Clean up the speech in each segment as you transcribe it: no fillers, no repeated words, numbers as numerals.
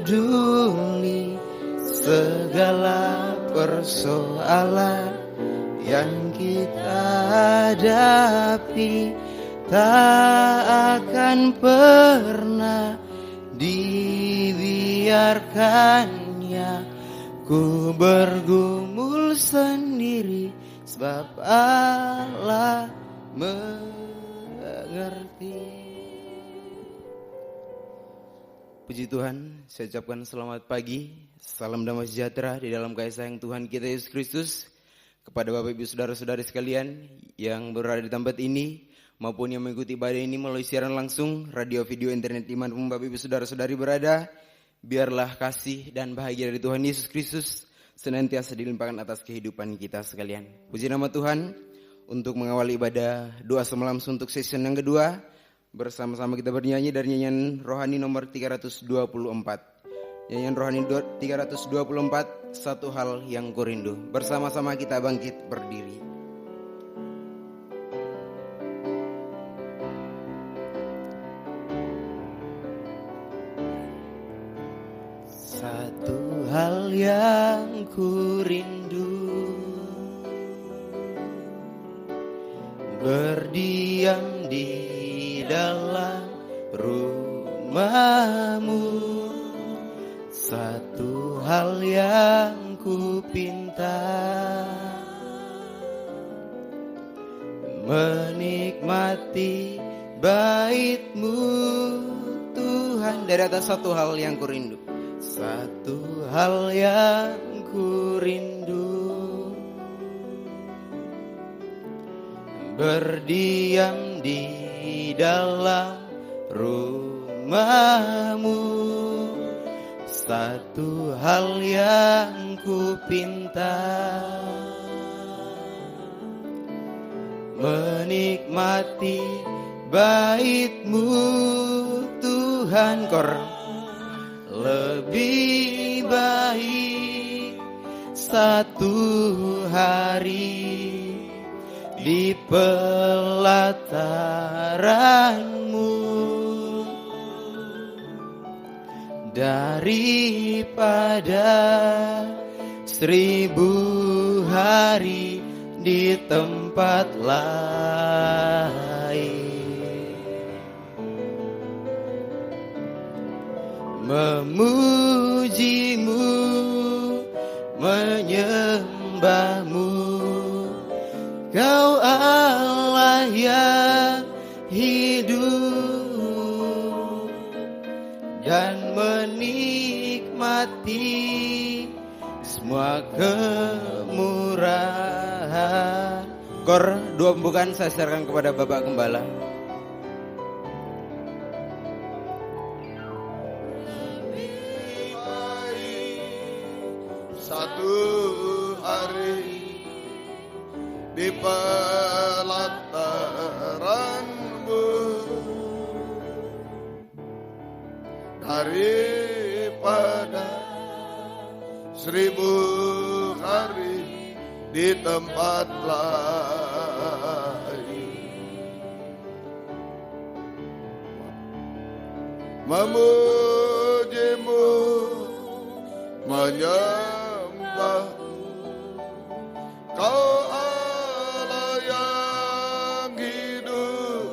peduli segala persoalan yang kita hadapi, tak akan pernah dibiarkannya ku bergumul sendiri, sebab Allah mengerti. Puji Tuhan, saya ucapkan selamat pagi, salam damai sejahtera di dalam kasih sayang Tuhan kita Yesus Kristus. Kepada Bapak Ibu Saudara-saudari sekalian yang berada di tempat ini maupun yang mengikuti ibadah ini melalui siaran langsung, radio, video, internet, dimanapun Bapak Ibu Saudara-saudari berada, biarlah kasih dan bahagia dari Tuhan Yesus Kristus senantiasa dilimpahkan atas kehidupan kita sekalian. Puji nama Tuhan. Untuk mengawali ibadah doa semalam untuk season yang kedua, bersama-sama kita bernyanyi dari nyanyian rohani nomor 324. Nyanyian rohani 324, satu hal yang ku rindu. Bersama-sama kita bangkit berdiri. Satu hal yang ku rindu, berdiam di dalam rumahmu. Satu hal yang ku pinta, menikmati bait-Mu Tuhan. Dari atas, satu hal yang ku rindu, satu hal yang ku rindu, berdiam di dalam rumah-Mu. Satu hal yang ku pinta, menikmati bait-Mu Tuhan. Kor lebih baik satu hari di pelataran-Mu daripada 1000 hari di tempat lain. Memuji-Mu, menyembah-Mu, Kau Allah yang hidup, dan menikmati semua kemurahan. Kor dua pembukaan saya serahkan kepada Bapak Gembala. Satu hari di pelataran-Mu daripada 1000 hari di tempat lain. Memuji-Mu, menyembah-Mu, Kau Allah yang hidup,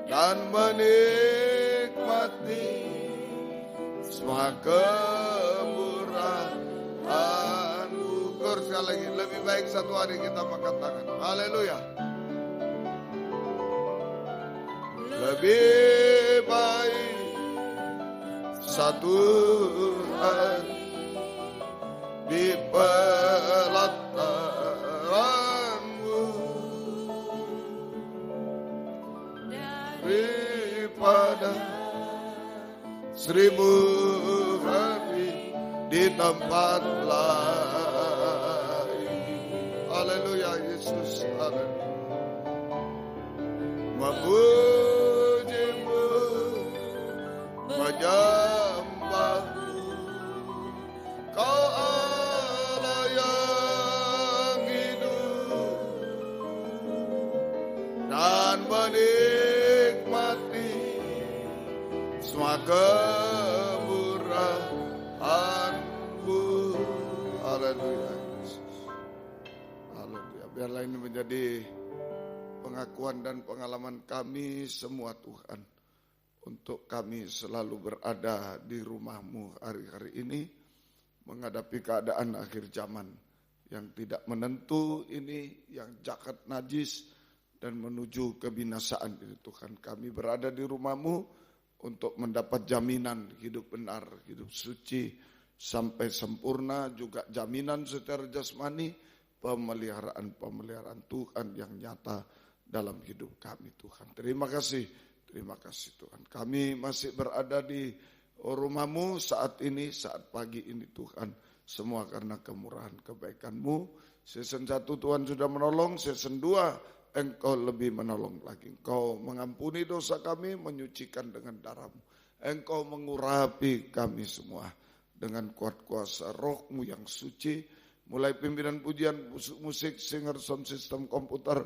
dan menikmati semua kemurahan-Mu. Sekali lagi, lebih baik satu hari kita angkat tangan. Haleluya. Lebih baik satu hari di pelataran-Mu daripada 1000 hari di tempat lain. Haleluya Yesus, haleluya. Memuji-Mu, menyembah-Mu, Kau Allah yang hidup, dan menikmati semua Haleluya Yesus. Haleluya. Biarlah ini menjadi pengakuan dan pengalaman kami semua Tuhan. Untuk kami selalu berada di rumah-Mu hari-hari ini. Menghadapi keadaan akhir zaman yang tidak menentu ini, yang jahat najis dan menuju kebinasaan ini Tuhan. Kami berada di rumah-Mu untuk mendapat jaminan hidup benar, hidup suci sampai sempurna, juga jaminan secara jasmani, pemeliharaan Tuhan yang nyata dalam hidup kami Tuhan. Terima kasih Tuhan. Kami masih berada di rumah-Mu saat ini, saat pagi ini Tuhan. Semua karena kemurahan kebaikan-Mu. Season 1 Tuhan sudah menolong, season 2 Engkau lebih menolong lagi. Engkau mengampuni dosa kami, menyucikan dengan darah-Mu. Engkau mengurapi kami semua dengan kuat kuasa Roh-Mu yang suci. Mulai pimpinan pujian, musik, singer, sound system, komputer,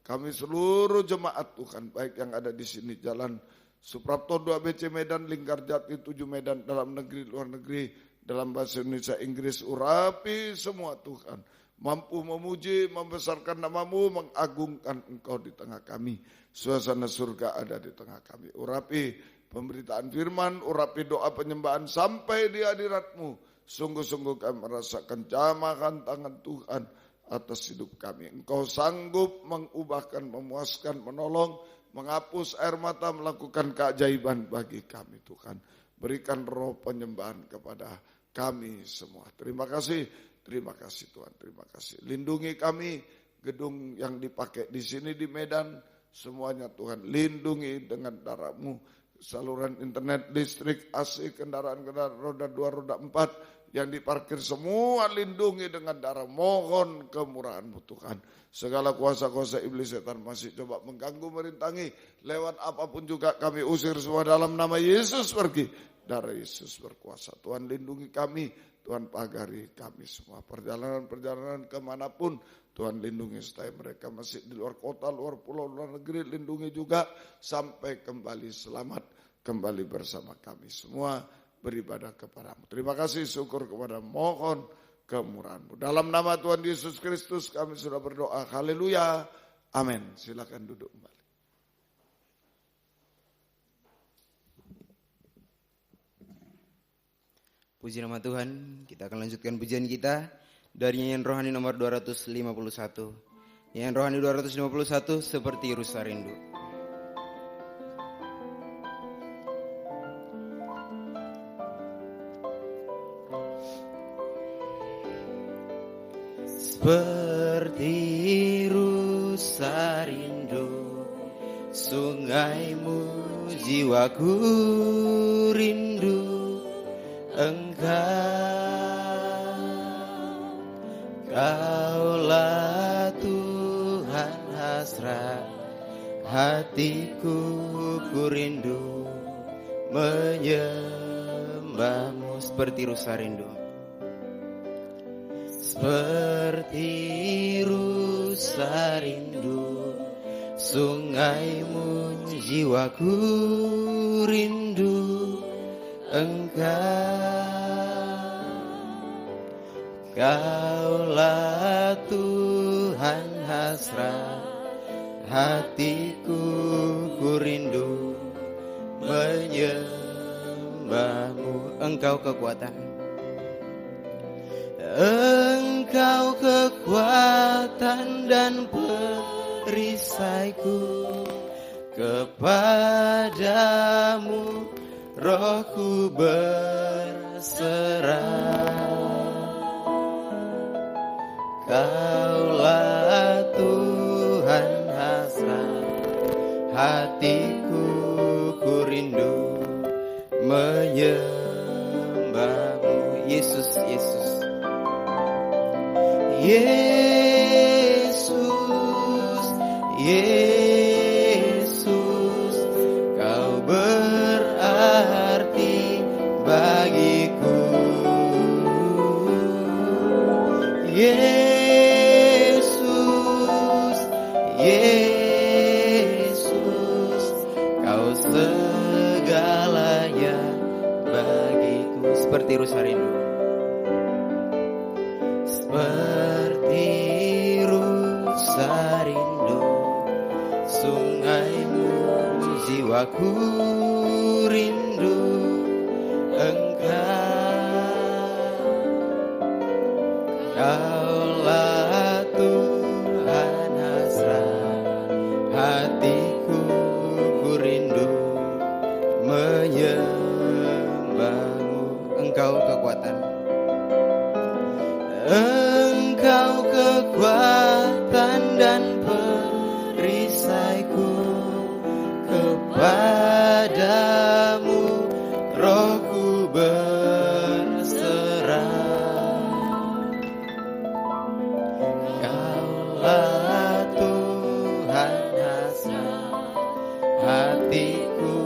kami seluruh jemaat Tuhan, baik yang ada di sini jalan Suprapto 2 BC Medan, Linggarjati 7 Medan, dalam negeri, luar negeri, dalam bahasa Indonesia, Inggris, urapi semua Tuhan. Mampu memuji, membesarkan nama-Mu, mengagungkan Engkau di tengah kami. Suasana surga ada di tengah kami. Urapi pemberitaan firman, urapi doa penyembahan sampai di hadirat-Mu. Sungguh-sungguh kami merasakan jamahan tangan Tuhan atas hidup kami. Engkau sanggup mengubahkan, memuaskan, menolong, menghapus air mata, melakukan keajaiban bagi kami Tuhan. Berikan roh penyembahan kepada kami semua. Terima kasih Tuhan, terima kasih. Lindungi kami, gedung yang dipakai di sini di Medan, semuanya Tuhan. Lindungi dengan darah-Mu. Saluran internet, listrik, AC, kendaraan-kendaraan roda 2, roda 4 yang diparkir semua lindungi dengan darah. Mohon kemurahan-Mu Tuhan. Segala kuasa-kuasa iblis setan masih coba mengganggu, merintangi. Lewat apapun juga kami usir semua dalam nama Yesus pergi. Darah Yesus berkuasa. Tuhan lindungi kami. Tuhan pagari kami semua. Perjalanan-perjalanan kemanapun Tuhan lindungi. Supaya mereka masih di luar kota, luar pulau, luar negeri. Lindungi juga sampai kembali selamat. Kembali bersama kami semua. Beribadah kepada-Mu. Terima kasih, syukur kepada mohon kemurahan-Mu. Dalam nama Tuhan Yesus Kristus kami sudah berdoa. Haleluya. Amin. Silakan duduk kembali. Puji nama Tuhan. Kita akan lanjutkan pujian kita dari nyanyian rohani nomor 251. Nyanyian rohani 251, seperti rusa rindu. Seperti rusa rindu, sungaimu jiwaku rindu Engkau. Kaulah Tuhan hasrat hatiku, ku rindu menyembah-Mu. Seperti rusa rindu, seperti rusa rindu, sungaimu jiwaku rindu Engkau. Kaulah Tuhan hasrat hatiku, ku rindu menyembah-Mu. Engkau kekuatan, Engkau kekuatan dan perisaiku, kepadamu rohku berserah. Kaulah Tuhan hasrat hatiku, ku rindu menyembah-Mu. Yesus, Yesus, Yesus, Yesus, Kau berarti bagiku. Yesus, Yesus, Kau segalanya bagiku. Seperti rusa rindu, seperti rasa rindu sungaimu, jiwaku rindu Engkau. Kaulah Tuhan hasrat hatiku, ku rindu menyembahmu. Engkau kekuatan, Engkau kekuatan dan perisaiku, kepadamu rohku berserah. Kaulah Tuhan hasrat hatiku,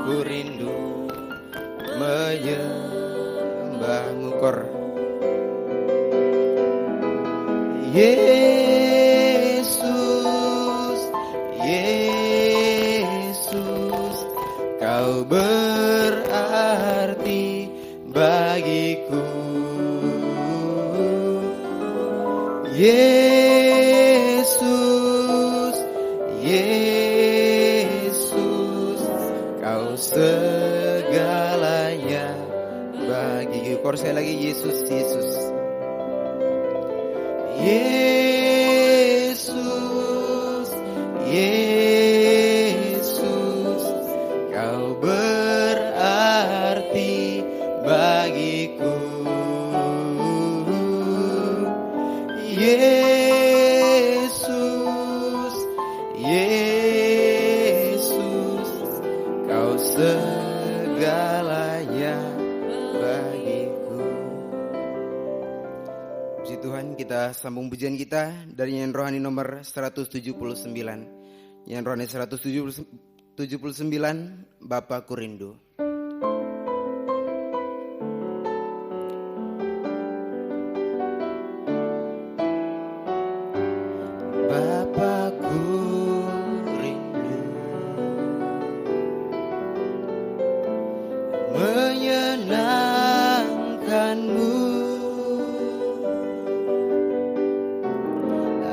ku rindu menyembahmu. Kor Yesus, Yesus, Kau berarti bagiku. Yesus, Yesus, Kau segalanya bagiku. Kor sekali lagi, Yesus, Yesus. Yesus, Yesus, Kau berarti bagiku. Yesus, Yesus, Kau segalanya bagiku. Puji Tuhan, kita sambung pujian kita dari nyanyian rohani nomor 179. Nyanyian rohani 179, Bapakku Rindu. Bapakku rindu menyenangkanmu,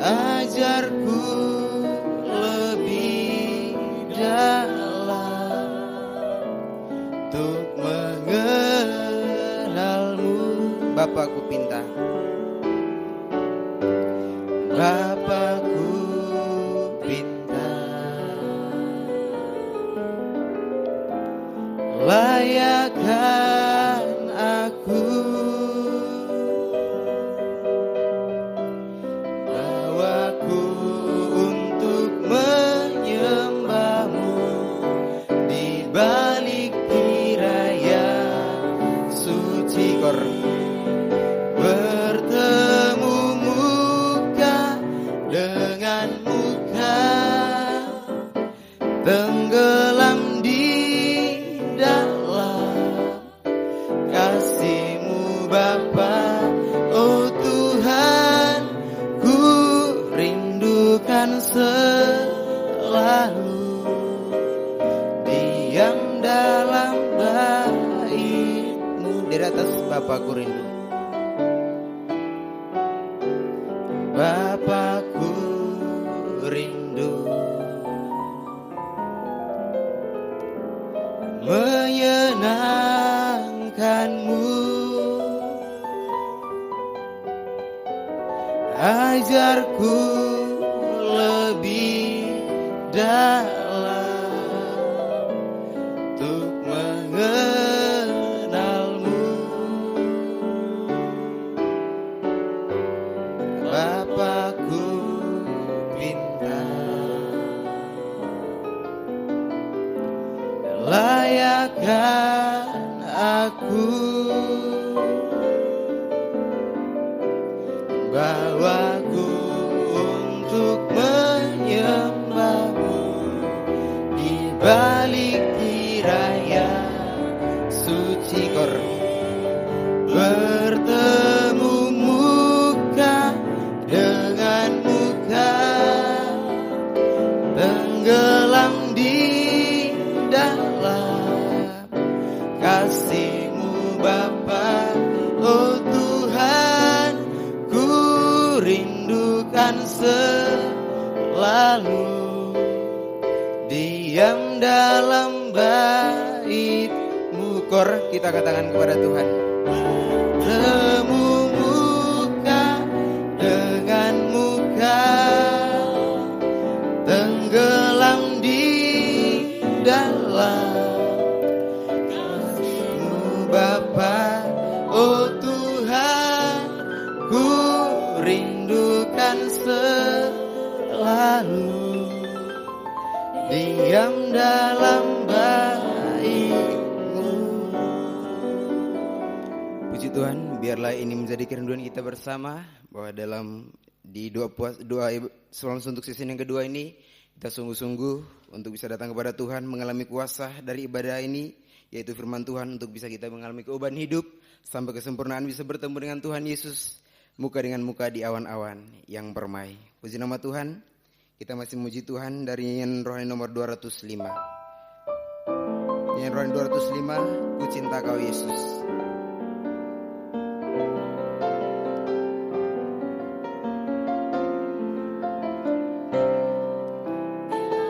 ajarku lebih dalam untuk mengenalmu. Bapakku pinta, Bapakku pinta, layakkan aku, bawaku untuk menyembahmu di balik raya suci. Kor bertemu muka dengan muka, tenggelam di dalam kasih-Mu Bapa. Oh Tuhan, ku rindukan selalu diam dalam bait-Mu. Di atas Bapakku rindu, Bapakku rindu menyenangkanmu, ajarku lebih dalam untuk mengenalmu. Bapakku pinta, layakkan aku, bawaku untuk menyembahmu di balik raya suci. Kor bertemu muka dengan muka, tenggelam di dalam kasih-Mu Bapa. Oh Tuhan, ku rindukan selalu diam dalam bait-Mu. Kor, kita katakan kepada Tuhan. Temu muka dengan muka, tenggelam di dalam kasih-Mu Bapa. Oh Tuhan, ku rindukan selalu diam dalam bait-Mu. Puji Tuhan, biarlah ini menjadi kerinduan kita bersama, bahwa di doa sebelum suntuk season yang kedua ini, kita sungguh-sungguh untuk bisa datang kepada Tuhan, mengalami kuasa dari ibadah ini, yaitu firman Tuhan, untuk bisa kita mengalami keubatan hidup sampai kesempurnaan, bisa bertemu dengan Tuhan Yesus muka dengan muka di awan-awan yang permai. Puji nama Tuhan. Kita masih memuji Tuhan dari nyanyian rohani nomor 205. Nyanyian rohani 205, Ku Cinta Kau Yesus.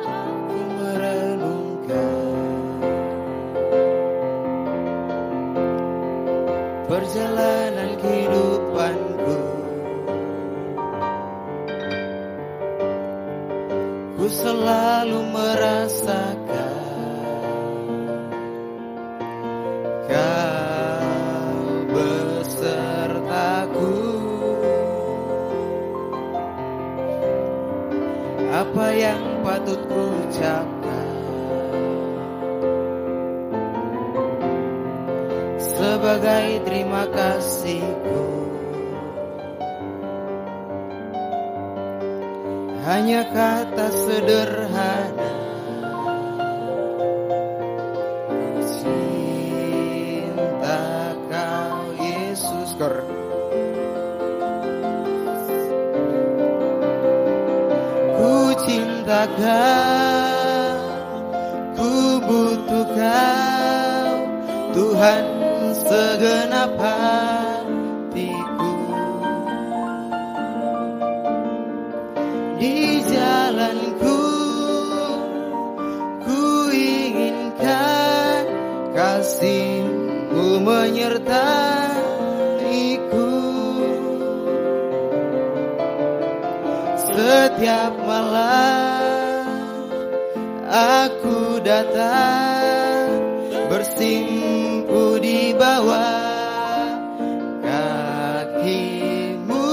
Aku merenungkan perjalanan kehidupanku, ku selalu merasakan Kau besertaku. Apa yang patut ku ucapkan sebagai terima kasihku? Hanya kata sederhana, ku cinta Kau Yesus. Ku cinta Kau, ku butuh Kau, Tuhan segenap hatiku. Di jalanku, ku inginkan kasih-Mu menyertaiku. Setiap malam aku datang bersimpu di bawah kaki-Mu.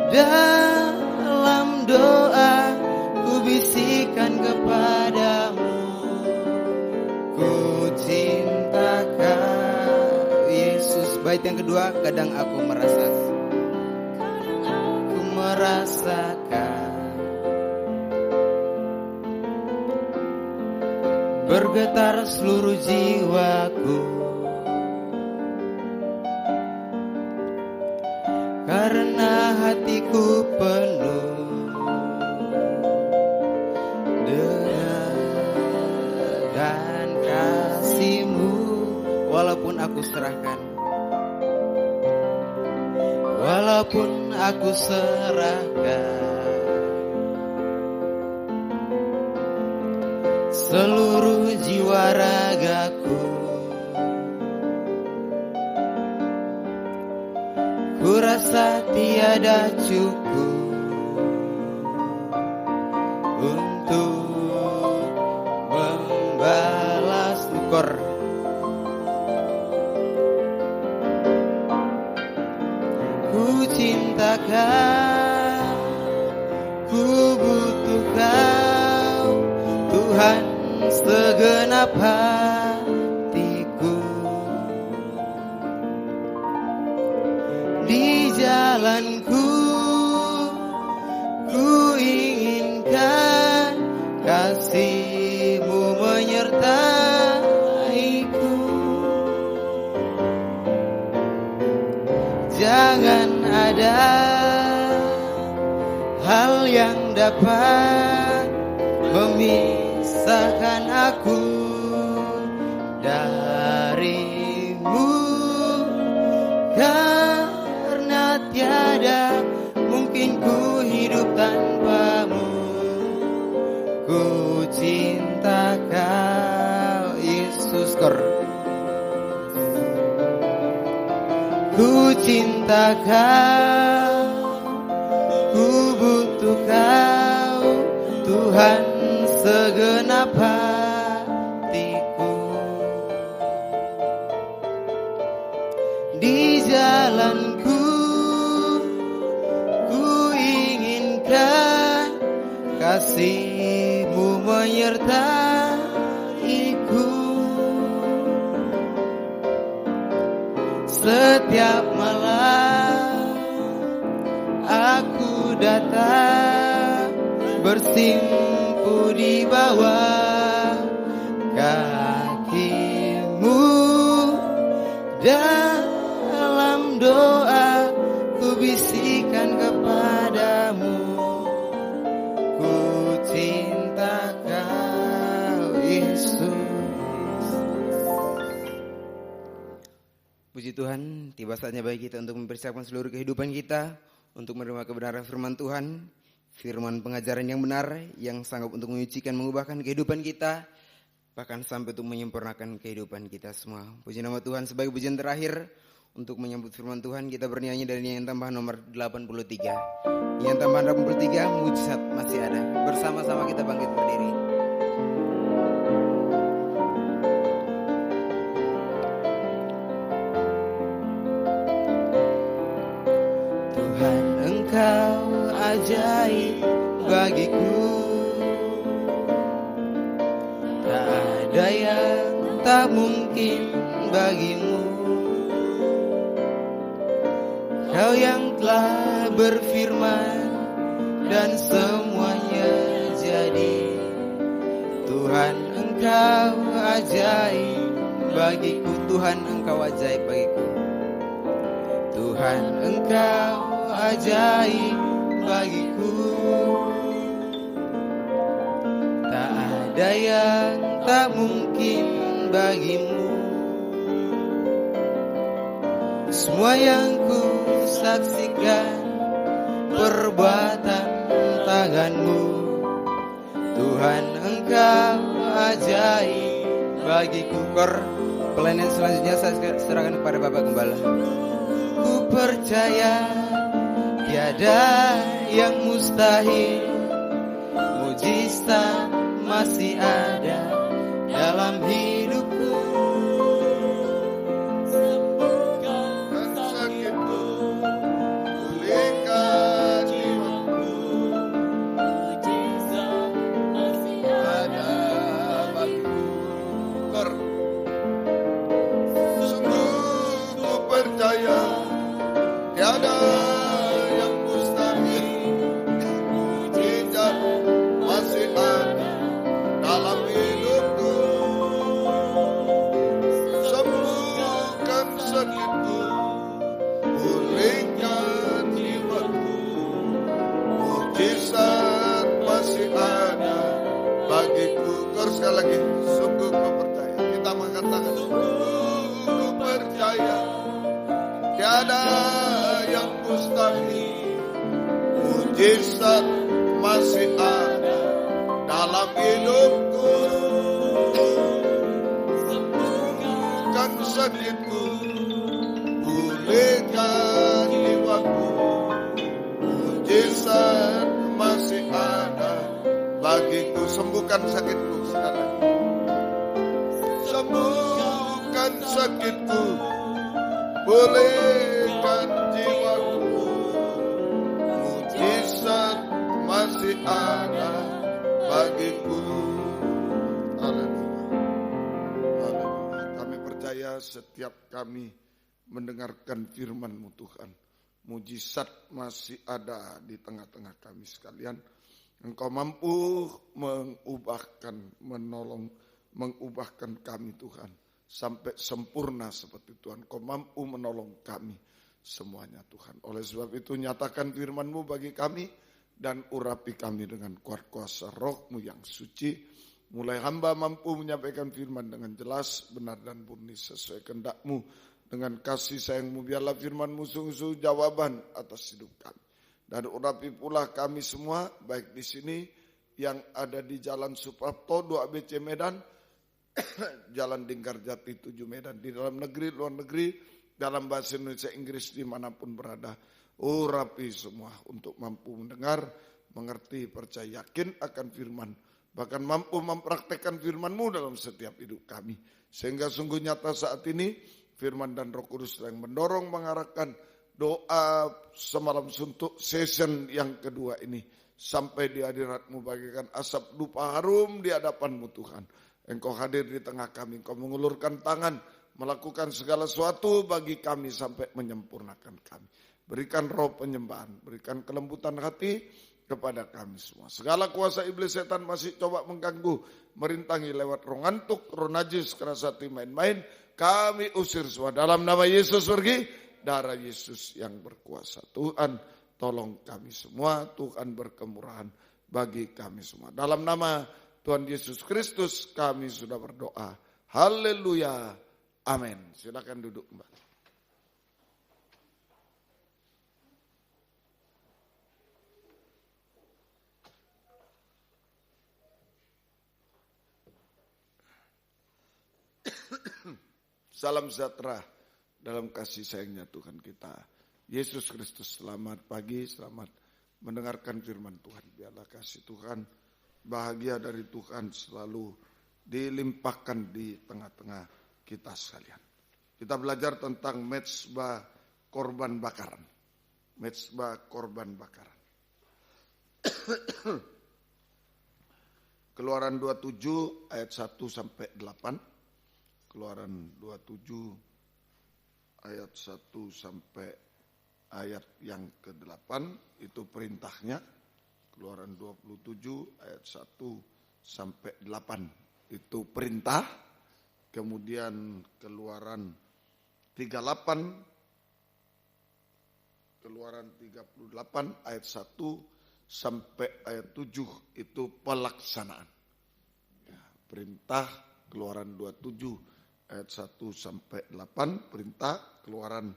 Dalam doa ku bisikkan kepadamu, ku cinta Kau Yesus. Bait yang kedua, kadang aku merasakan bergetar seluruh jiwaku, karena hatiku penuh dengan kasih-Mu. Walaupun aku serahkan, seluruh jiwa ragaku, ku rasa tiada cukup untuk membalas syukur. Ku cinta Kau, ku butuh Kau, Tuhan segenap hatiku. Di jalanku, ku inginkan kasih-Mu menyertaiku. Jangan ada hal yang dapat memisahkan aku dari-Mu, karena tiada cinta Kau, ku butuh Kau, Tuhan segenap hatiku. Di jalanku, ku inginkan kasih-Mu menyertaiku. Setiap malam aku datang bersimpu di bawah kaki-Mu. Dalam doa ku bisikan kepadamu, ku cinta Kau Yesus. Puji Tuhan, tiba saatnya bagi kita untuk mempersiapkan seluruh kehidupan kita untuk menerima kebenaran firman Tuhan, firman pengajaran yang benar, yang sanggup untuk menyucikan, mengubahkan kehidupan kita, bahkan sampai untuk menyempurnakan kehidupan kita semua. Puji nama Tuhan. Sebagai pujian terakhir untuk menyambut firman Tuhan, kita bernyanyi dari nyanyian tambahan nomor 83. Nyanyian tambahan 83, mujizat masih ada. Bersama-sama kita bangkit berdiri. Tuhan, Engkau ajaib bagiku, tak ada yang tak mungkin bagimu. Kau yang telah berfirman dan semuanya jadi. Tuhan, Engkau ajaib bagiku. Tuhan, Engkau ajaib bagiku. Tuhan, Engkau ajaib bagiku. Tak ada yang tak mungkin bagimu. Semua yang ku saksikan perbuatan tangan-Mu. Tuhan, Engkau ajaib bagiku. Kor pelayanan selanjutnya saya serahkan kepada Bapak Gembala. Ku percaya tiada yang mustahil, mujizat masih ada dalam hidupku. Sembuhkan sakitku, pulihkan jiwaku, mujizat masih ada bagiku. Sungguh ku percaya tiada yang mustahil, mujizat masih ada dalam hidupku. Sembuhkan sakitku, pulihkan jiwaku, mujizat masih ada bagiku. Terus sekali lagi, sungguh ku percaya. Kita angkat tangan. Sungguh ku percaya tiada yang mustahil, mujizat masih ada dalam hidupku. Sembuhkan sakitku, pulihkan jiwaku, mujizat masih ada bagiku. Sembuhkan sakitku sekarang. Sembuhkan sakitku, pulihkan jiwaku, mujizat masih ada bagiku. Haleluya. Haleluya. Kami percaya setiap kami mendengarkan firman-Mu Tuhan, mujizat masih ada di tengah-tengah kami sekalian. Engkau mampu mengubahkan, menolong, mengubahkan kami Tuhan sampai sempurna seperti Tuhan. Kau mampu menolong kami semuanya Tuhan. Oleh sebab itu nyatakan firman-Mu bagi kami dan urapi kami dengan kuat kuasa Roh-Mu yang suci. Mulai hamba mampu menyampaikan firman dengan jelas, benar dan murni sesuai kehendak-Mu. Dengan kasih sayang-Mu biarlah firman-Mu sungguh-sungguh jawaban atas hidup kami. Dan urapi pula kami semua, baik di sini yang ada di Jalan Suprapto 2ABC Medan, Jalan Linggarjati 7 Medan, di dalam negeri, luar negeri, dalam bahasa Indonesia, Inggris, dimanapun berada. Urapi semua untuk mampu mendengar, mengerti, percaya, yakin akan firman. Bahkan mampu mempraktekkan firman-Mu dalam setiap hidup kami. Sehingga sungguh nyata saat ini firman dan Roh Kudus yang mendorong, mengarahkan doa semalam suntuk session yang kedua ini. Sampai di hadirat-Mu bagaikan asap dupa harum di hadapan-Mu Tuhan. Engkau hadir di tengah kami, Engkau mengulurkan tangan, melakukan segala sesuatu bagi kami sampai menyempurnakan kami. Berikan roh penyembahan, berikan kelembutan hati kepada kami semua. Segala kuasa iblis setan masih coba mengganggu, merintangi lewat roh ngantuk, roh najis, keras hati, main-main. Kami usir semua dalam nama Yesus pergi, darah Yesus yang berkuasa. Tuhan, tolong kami semua, Tuhan berkemurahan bagi kami semua. Dalam nama Tuhan Yesus Kristus kami sudah berdoa. Haleluya. Amin. Silakan duduk kembali. Salam sejahtera dalam kasih sayangnya Tuhan kita. Yesus Kristus, selamat pagi, selamat mendengarkan firman Tuhan. Biarlah kasih Tuhan, bahagia dari Tuhan selalu dilimpahkan di tengah-tengah kita sekalian. Kita belajar tentang mezbah korban bakaran. Mezbah korban bakaran. Keluaran 27 ayat 1 sampai 8. Keluaran 27 ayat 1 sampai ayat yang ke-8 itu perintahnya. Keluaran 27 ayat 1 sampai 8 itu perintah. Kemudian Keluaran 38 ayat 1 sampai ayat 7 itu pelaksanaan. Ya, perintah Keluaran 27 ayat 1 sampai 8 perintah, Keluaran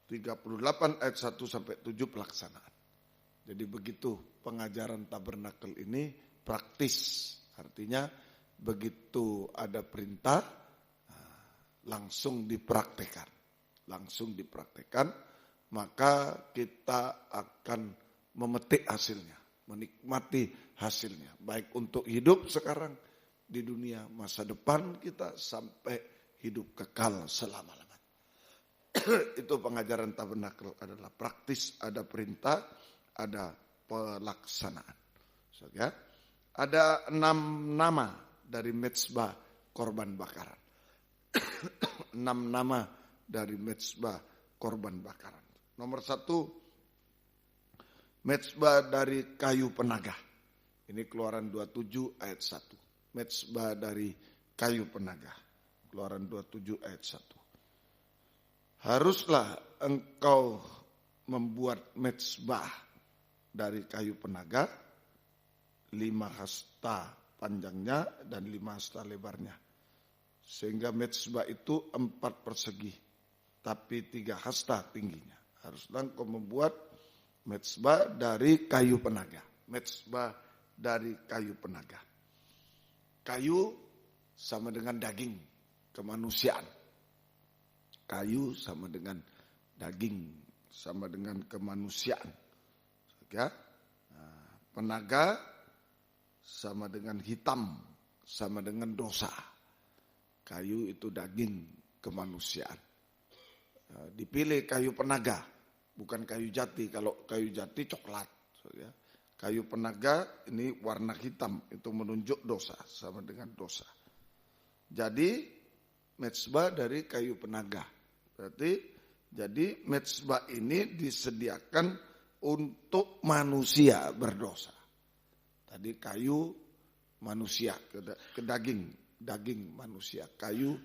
38 ayat 1 sampai 7 pelaksanaan. Jadi begitu pengajaran tabernakel ini praktis. Artinya begitu ada perintah langsung dipraktekkan. Langsung dipraktekkan, maka kita akan memetik hasilnya, menikmati hasilnya. Baik untuk hidup sekarang di dunia, masa depan kita sampai hidup kekal selama-lamanya. Itu pengajaran tabernakel adalah praktis, ada perintah, ada pelaksanaan. So, ya. Ada 6 nama dari mezbah korban bakaran. 6 nama dari mezbah korban bakaran. Nomor 1, mezbah dari kayu penaga. Ini Keluaran 27 ayat 1. Mezbah dari kayu penaga. Keluaran 27 ayat 1. Haruslah engkau membuat mezbah dari kayu penaga, 5 hasta panjangnya dan 5 hasta lebarnya. Sehingga mezbah itu 4 persegi, tapi 3 hasta tingginya. Haruslah engkau membuat mezbah dari kayu penaga. Mezbah dari kayu penaga. Kayu sama dengan daging kemanusiaan. Kayu sama dengan daging, sama dengan kemanusiaan. Ya. Penaga sama dengan hitam, sama dengan dosa. Kayu itu daging kemanusiaan. Dipilih kayu penaga, bukan kayu jati. Kalau kayu jati coklat. Ya. Kayu penaga ini warna hitam, itu menunjuk dosa, sama dengan dosa. Jadi mezbah dari kayu penaga. Berarti jadi mezbah ini disediakan untuk manusia berdosa. Tadi kayu manusia, ke daging manusia, kayu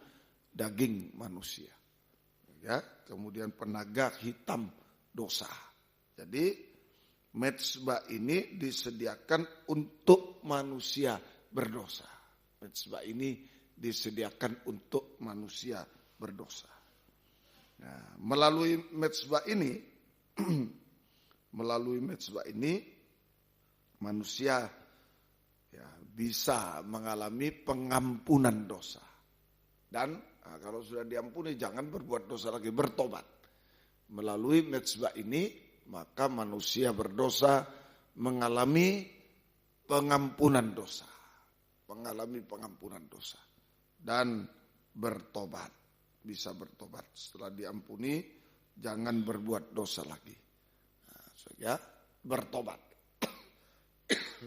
daging manusia. Ya, kemudian penaga hitam dosa. Jadi mezbah ini disediakan untuk manusia berdosa. Mezbah ini disediakan untuk manusia berdosa. Nah, melalui mezbah ini, manusia ya, bisa mengalami pengampunan dosa dan Nah, kalau sudah diampuni jangan berbuat dosa lagi, bertobat. Melalui mezbah ini maka manusia berdosa mengalami pengampunan dosa. Mengalami pengampunan dosa. Dan bertobat. Bisa bertobat. Setelah diampuni jangan berbuat dosa lagi. Nah, bertobat.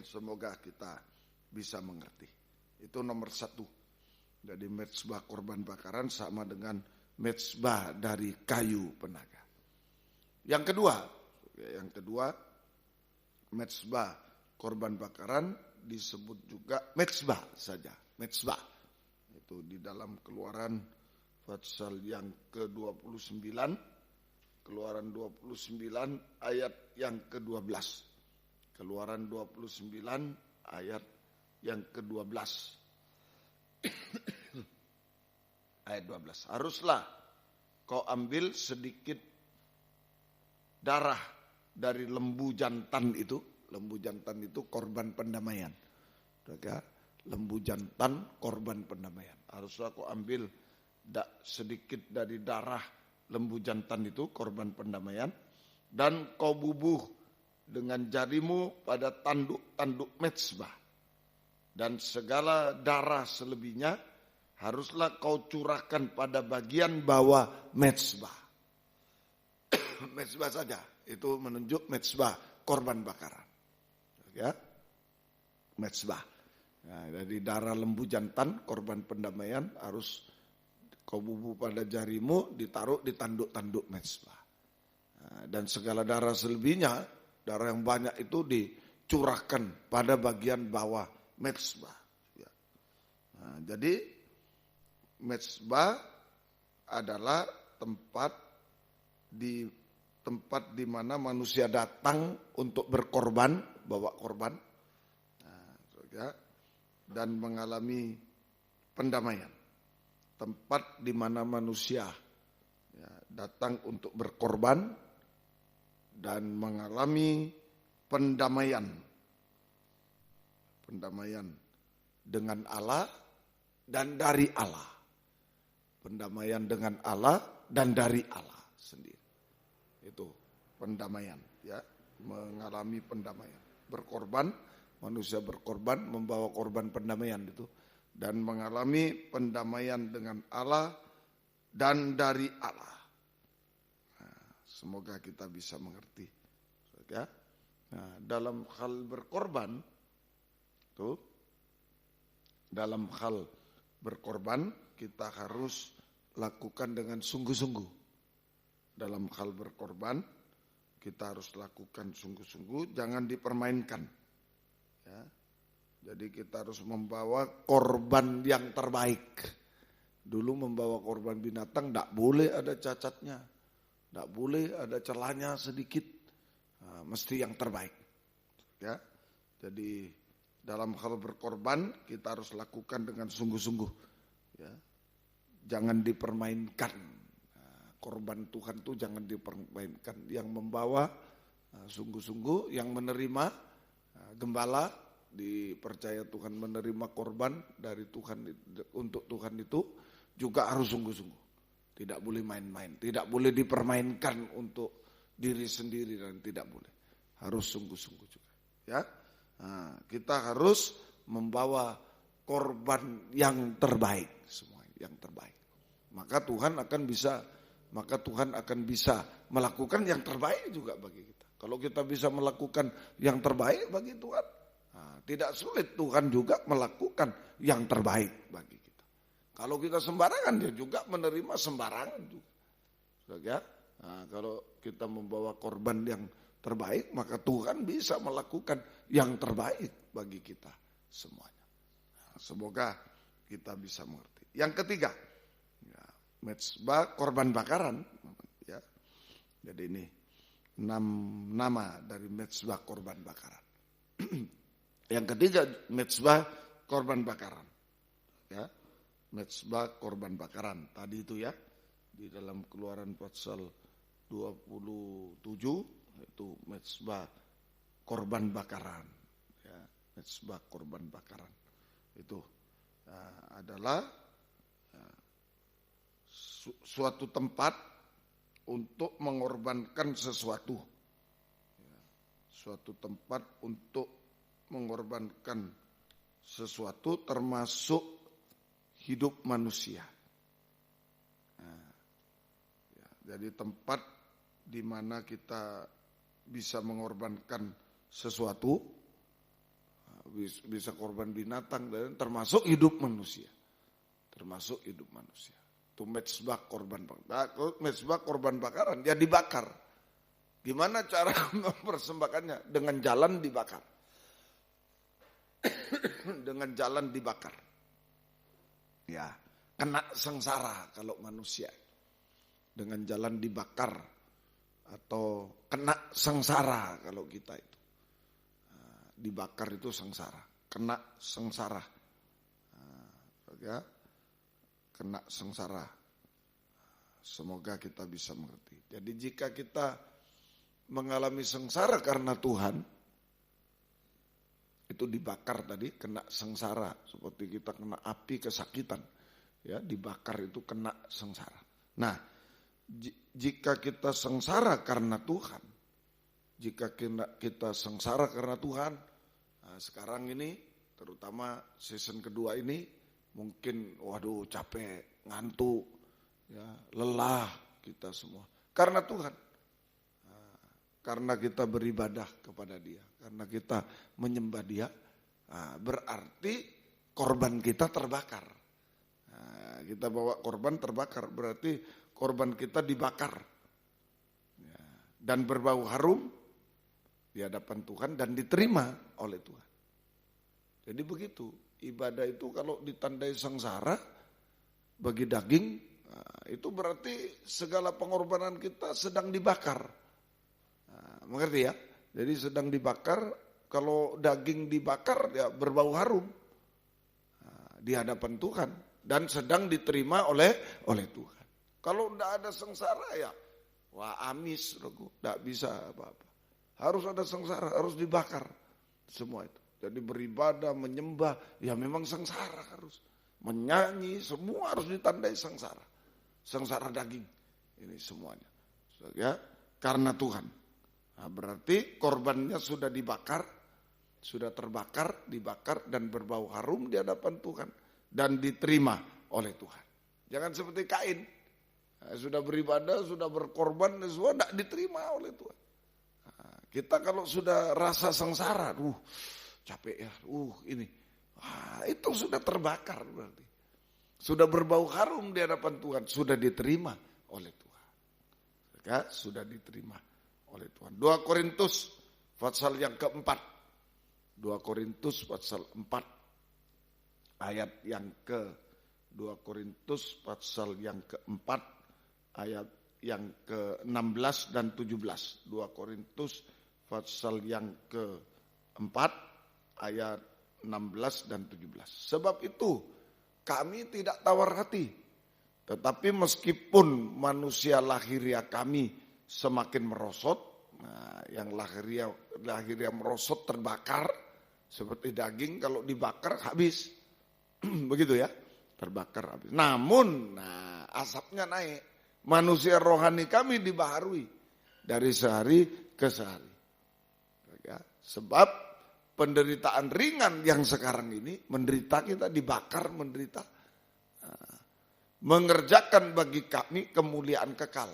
Semoga kita bisa mengerti. Itu nomor 1. Jadi mezbah korban bakaran sama dengan mezbah dari kayu penaga. Yang kedua, mezbah korban bakaran disebut juga mezbah saja. Mezbah. Itu di dalam Keluaran pasal yang ke-29. Keluaran 29 ayat yang ke-12. Keluaran 29 ayat yang ke-12. Ayat 12. Haruslah kau ambil sedikit darah dari lembu jantan itu. Lembu jantan itu korban pendamaian. Lembu jantan korban pendamaian. Haruslah kau ambil sedikit dari darah lembu jantan itu korban pendamaian. Dan kau bubuh dengan jarimu pada tanduk-tanduk mezbah. Dan segala darah selebihnya haruslah kau curahkan pada bagian bawah mezbah. Mezbah saja. Itu menunjuk mezbah korban bakaran. Ya. Mezbah. Nah, dari darah lembu jantan korban pendamaian harus kau bubuh pada jarimu, ditaruh di tanduk-tanduk mezbah. Nah, dan segala darah selebihnya, darah yang banyak itu dicurahkan pada bagian bawah mezbah. Ya. Nah, jadi mezbah adalah tempat di mana manusia datang untuk berkorban, bawa korban, dan mengalami pendamaian. Tempat di mana manusia datang untuk berkorban dan mengalami pendamaian. Pendamaian dengan Allah dan dari Allah. Pendamaian dengan Allah dan dari Allah sendiri. Itu pendamaian, ya, mengalami pendamaian. Berkorban, manusia berkorban membawa korban pendamaian itu dan mengalami pendamaian dengan Allah dan dari Allah. Nah, semoga kita bisa mengerti. Ya. Nah, dalam hal berkorban tuh, dalam hal berkorban kita harus lakukan dengan sungguh-sungguh. Dalam hal berkorban kita harus lakukan sungguh-sungguh, jangan dipermainkan. Ya. Jadi kita harus membawa korban yang terbaik. Dulu membawa korban binatang tidak boleh ada cacatnya, tidak boleh ada celahnya sedikit, nah, mesti yang terbaik. Ya. Jadi dalam hal berkorban kita harus lakukan dengan sungguh-sungguh. Ya. Jangan dipermainkan. Nah, korban Tuhan itu jangan dipermainkan. Yang membawa sungguh-sungguh, yang menerima gembala dipercaya Tuhan menerima korban dari Tuhan untuk Tuhan itu juga harus sungguh-sungguh. Tidak boleh main-main, tidak boleh dipermainkan untuk diri sendiri dan tidak boleh. Harus sungguh-sungguh juga. Ya. Nah, kita harus membawa korban yang terbaik, semua yang terbaik. Maka Tuhan akan bisa melakukan yang terbaik juga bagi kita. Kalau kita bisa melakukan yang terbaik bagi Tuhan, nah, tidak sulit Tuhan juga melakukan yang terbaik bagi kita. Kalau kita sembarangan, dia juga menerima sembarangan juga. Ya? Nah, kalau kita membawa korban yang terbaik, maka Tuhan bisa melakukan yang terbaik bagi kita semuanya. Nah, semoga kita bisa mengerti. Yang ketiga, ya, mezbah korban bakaran. Ya. Jadi ini 6 nama dari mezbah korban bakaran. Yang ketiga, mezbah korban bakaran. Ya, mezbah korban bakaran. Tadi itu ya, di dalam Keluaran pasal 27 itu mezbah korban bakaran. Ya, mezbah korban bakaran. Itu adalah suatu tempat untuk mengorbankan sesuatu. Suatu tempat untuk mengorbankan sesuatu termasuk hidup manusia. Jadi tempat di mana kita bisa mengorbankan sesuatu, bisa korban binatang, dan termasuk hidup manusia. Termasuk hidup manusia. Itu mezbah korban bakaran. Mezbah korban bakaran, dia dibakar. Gimana cara mempersembahkannya? Dengan jalan dibakar. Dengan jalan dibakar. Ya, kena sengsara kalau manusia. Dengan jalan dibakar. Atau kena sengsara kalau kita itu. Dibakar itu sengsara. Kena sengsara. Ya, kena sengsara. Semoga kita bisa mengerti. Jadi jika kita mengalami sengsara karena Tuhan, itu dibakar tadi, kena sengsara. Seperti kita kena api kesakitan. Ya, dibakar itu kena sengsara. Nah, jika kita sengsara karena Tuhan, jika kita sengsara karena Tuhan, nah sekarang ini, terutama season kedua ini, mungkin waduh capek, ngantuk, ya, lelah kita semua. Karena Tuhan. Karena kita beribadah kepada Dia, karena kita menyembah Dia, berarti korban kita terbakar. Kita bawa korban terbakar, berarti korban kita dibakar. Dan berbau harum di hadapan Tuhan dan diterima oleh Tuhan. Jadi begitu, ibadah itu kalau ditandai sengsara bagi daging, itu berarti segala pengorbanan kita sedang dibakar. Mengerti ya? Jadi sedang dibakar, kalau daging dibakar ya berbau harum di hadapan Tuhan dan sedang diterima oleh Tuhan. Kalau tidak ada sengsara ya, wah amis, tidak bisa apa-apa. Harus ada sengsara, harus dibakar semua itu. Jadi beribadah, menyembah, ya memang sengsara harus. Menyanyi, semua harus ditandai sengsara. Sengsara daging, ini semuanya. Ya, karena Tuhan. Nah, berarti korbannya sudah dibakar, sudah terbakar, dibakar dan berbau harum di hadapan Tuhan dan diterima oleh Tuhan. Jangan seperti Kain, sudah beribadah, sudah berkorban, semua tidak diterima oleh Tuhan. Nah, kita kalau sudah rasa sengsara, capek ya, ini, itu sudah terbakar berarti, sudah berbau harum di hadapan Tuhan, sudah diterima oleh Tuhan. Ya, sudah diterima oleh Tuhan. 2 Korintus pasal yang keempat. 2 Korintus pasal 4 ayat yang ke 2 Korintus pasal yang keempat ayat yang ke-16 dan 17. 2 Korintus pasal yang keempat ayat 16 dan 17. Sebab itu kami tidak tawar hati, tetapi meskipun manusia lahiriah kami semakin merosot, yang lahiriah merosot terbakar seperti daging, kalau dibakar habis, begitu ya, terbakar habis. Namun, asapnya naik, manusia rohani kami dibaharui dari sehari ke sehari. Ya, sebab penderitaan ringan yang sekarang ini menderita, kita dibakar menderita, mengerjakan bagi kami kemuliaan kekal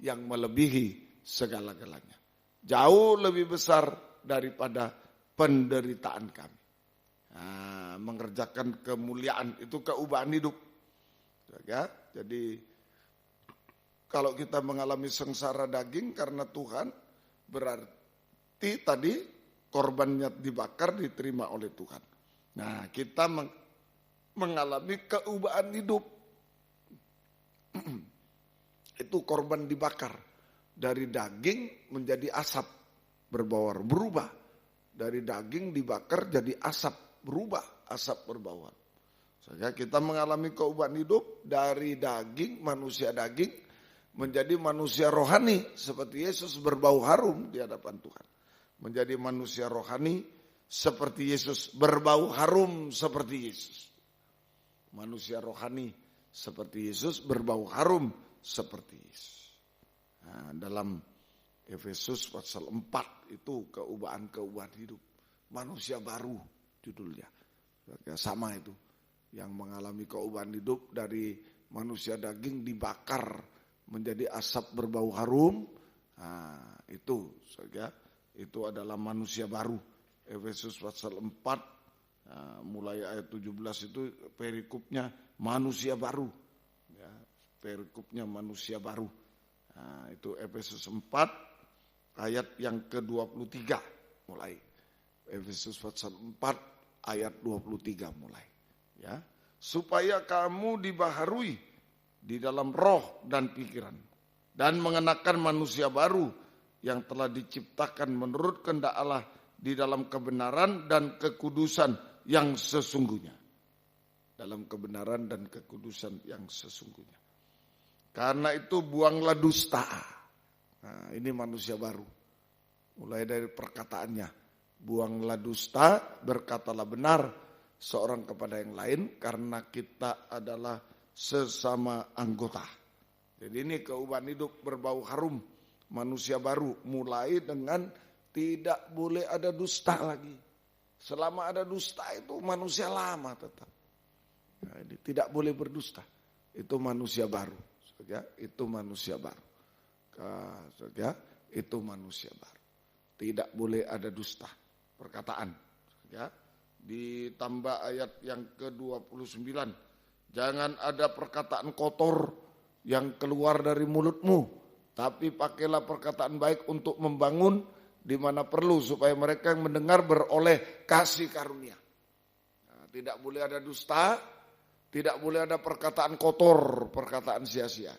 yang melebihi segala-galanya. Jauh lebih besar daripada penderitaan kami. Mengerjakan kemuliaan itu keubahan hidup. Ya, jadi kalau kita mengalami sengsara daging karena Tuhan, berarti tadi korbannya dibakar diterima oleh Tuhan. Nah, kita mengalami keubahan hidup. Itu korban dibakar. Dari daging menjadi asap berbauan, berubah. Dari daging dibakar jadi asap, berubah, asap berbauan. Sehingga kita mengalami keubahan hidup dari daging, manusia daging, menjadi manusia rohani. Seperti Yesus berbau harum di hadapan Tuhan. Menjadi manusia rohani seperti Yesus, berbau harum seperti Yesus. Manusia rohani seperti Yesus, berbau harum seperti Yesus. Nah, dalam Efesus pasal 4 itu keubahan hidup. Manusia baru judulnya. Sama itu. Yang mengalami keubahan hidup dari manusia daging dibakar menjadi asap berbau harum. Nah, itu saja. Itu adalah manusia baru. Efesus pasal 4 mulai ayat 17 itu perikopnya manusia baru. Ya, perikopnya manusia baru. Nah, itu Efesus 4 ayat yang ke-23 mulai. Efesus pasal 4 ayat 23 mulai. Ya, supaya kamu dibaharui di dalam roh dan pikiran dan mengenakan manusia baru yang telah diciptakan menurut kehendak Allah di dalam kebenaran dan kekudusan yang sesungguhnya. Dalam kebenaran dan kekudusan yang sesungguhnya. Karena itu buanglah dusta. Nah, ini manusia baru. Mulai dari perkataannya. Buanglah dusta, berkatalah benar seorang kepada yang lain karena kita adalah sesama anggota. Jadi ini keubahan hidup berbau harum. Manusia baru mulai dengan tidak boleh ada dusta lagi. Selama ada dusta itu manusia lama tetap. Nah, ini tidak boleh berdusta. Itu manusia baru. Saja, itu manusia baru. Saja, itu manusia baru. Tidak boleh ada dusta. Perkataan. Saja, ditambah ayat yang ke-29. Jangan ada perkataan kotor yang keluar dari mulutmu. Tapi pakailah perkataan baik untuk membangun di mana perlu supaya mereka yang mendengar beroleh kasih karunia. Nah, tidak boleh ada dusta, tidak boleh ada perkataan kotor, perkataan sia-sia.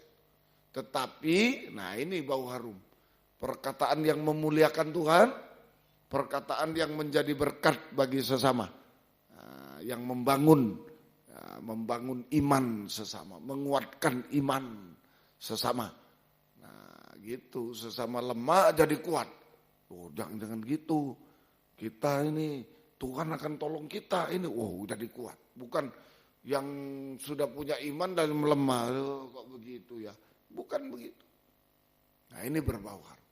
Tetapi, nah ini bau harum. Perkataan yang memuliakan Tuhan, perkataan yang menjadi berkat bagi sesama. Nah, yang membangun iman sesama, menguatkan iman sesama. Gitu, sesama lemah jadi kuat. Oh, jangan gitu. Kita ini Tuhan akan tolong kita ini. Oh, jadi kuat. Bukan yang sudah punya iman dan melemah. Kok begitu ya? Bukan begitu. Nah, ini berbau harum.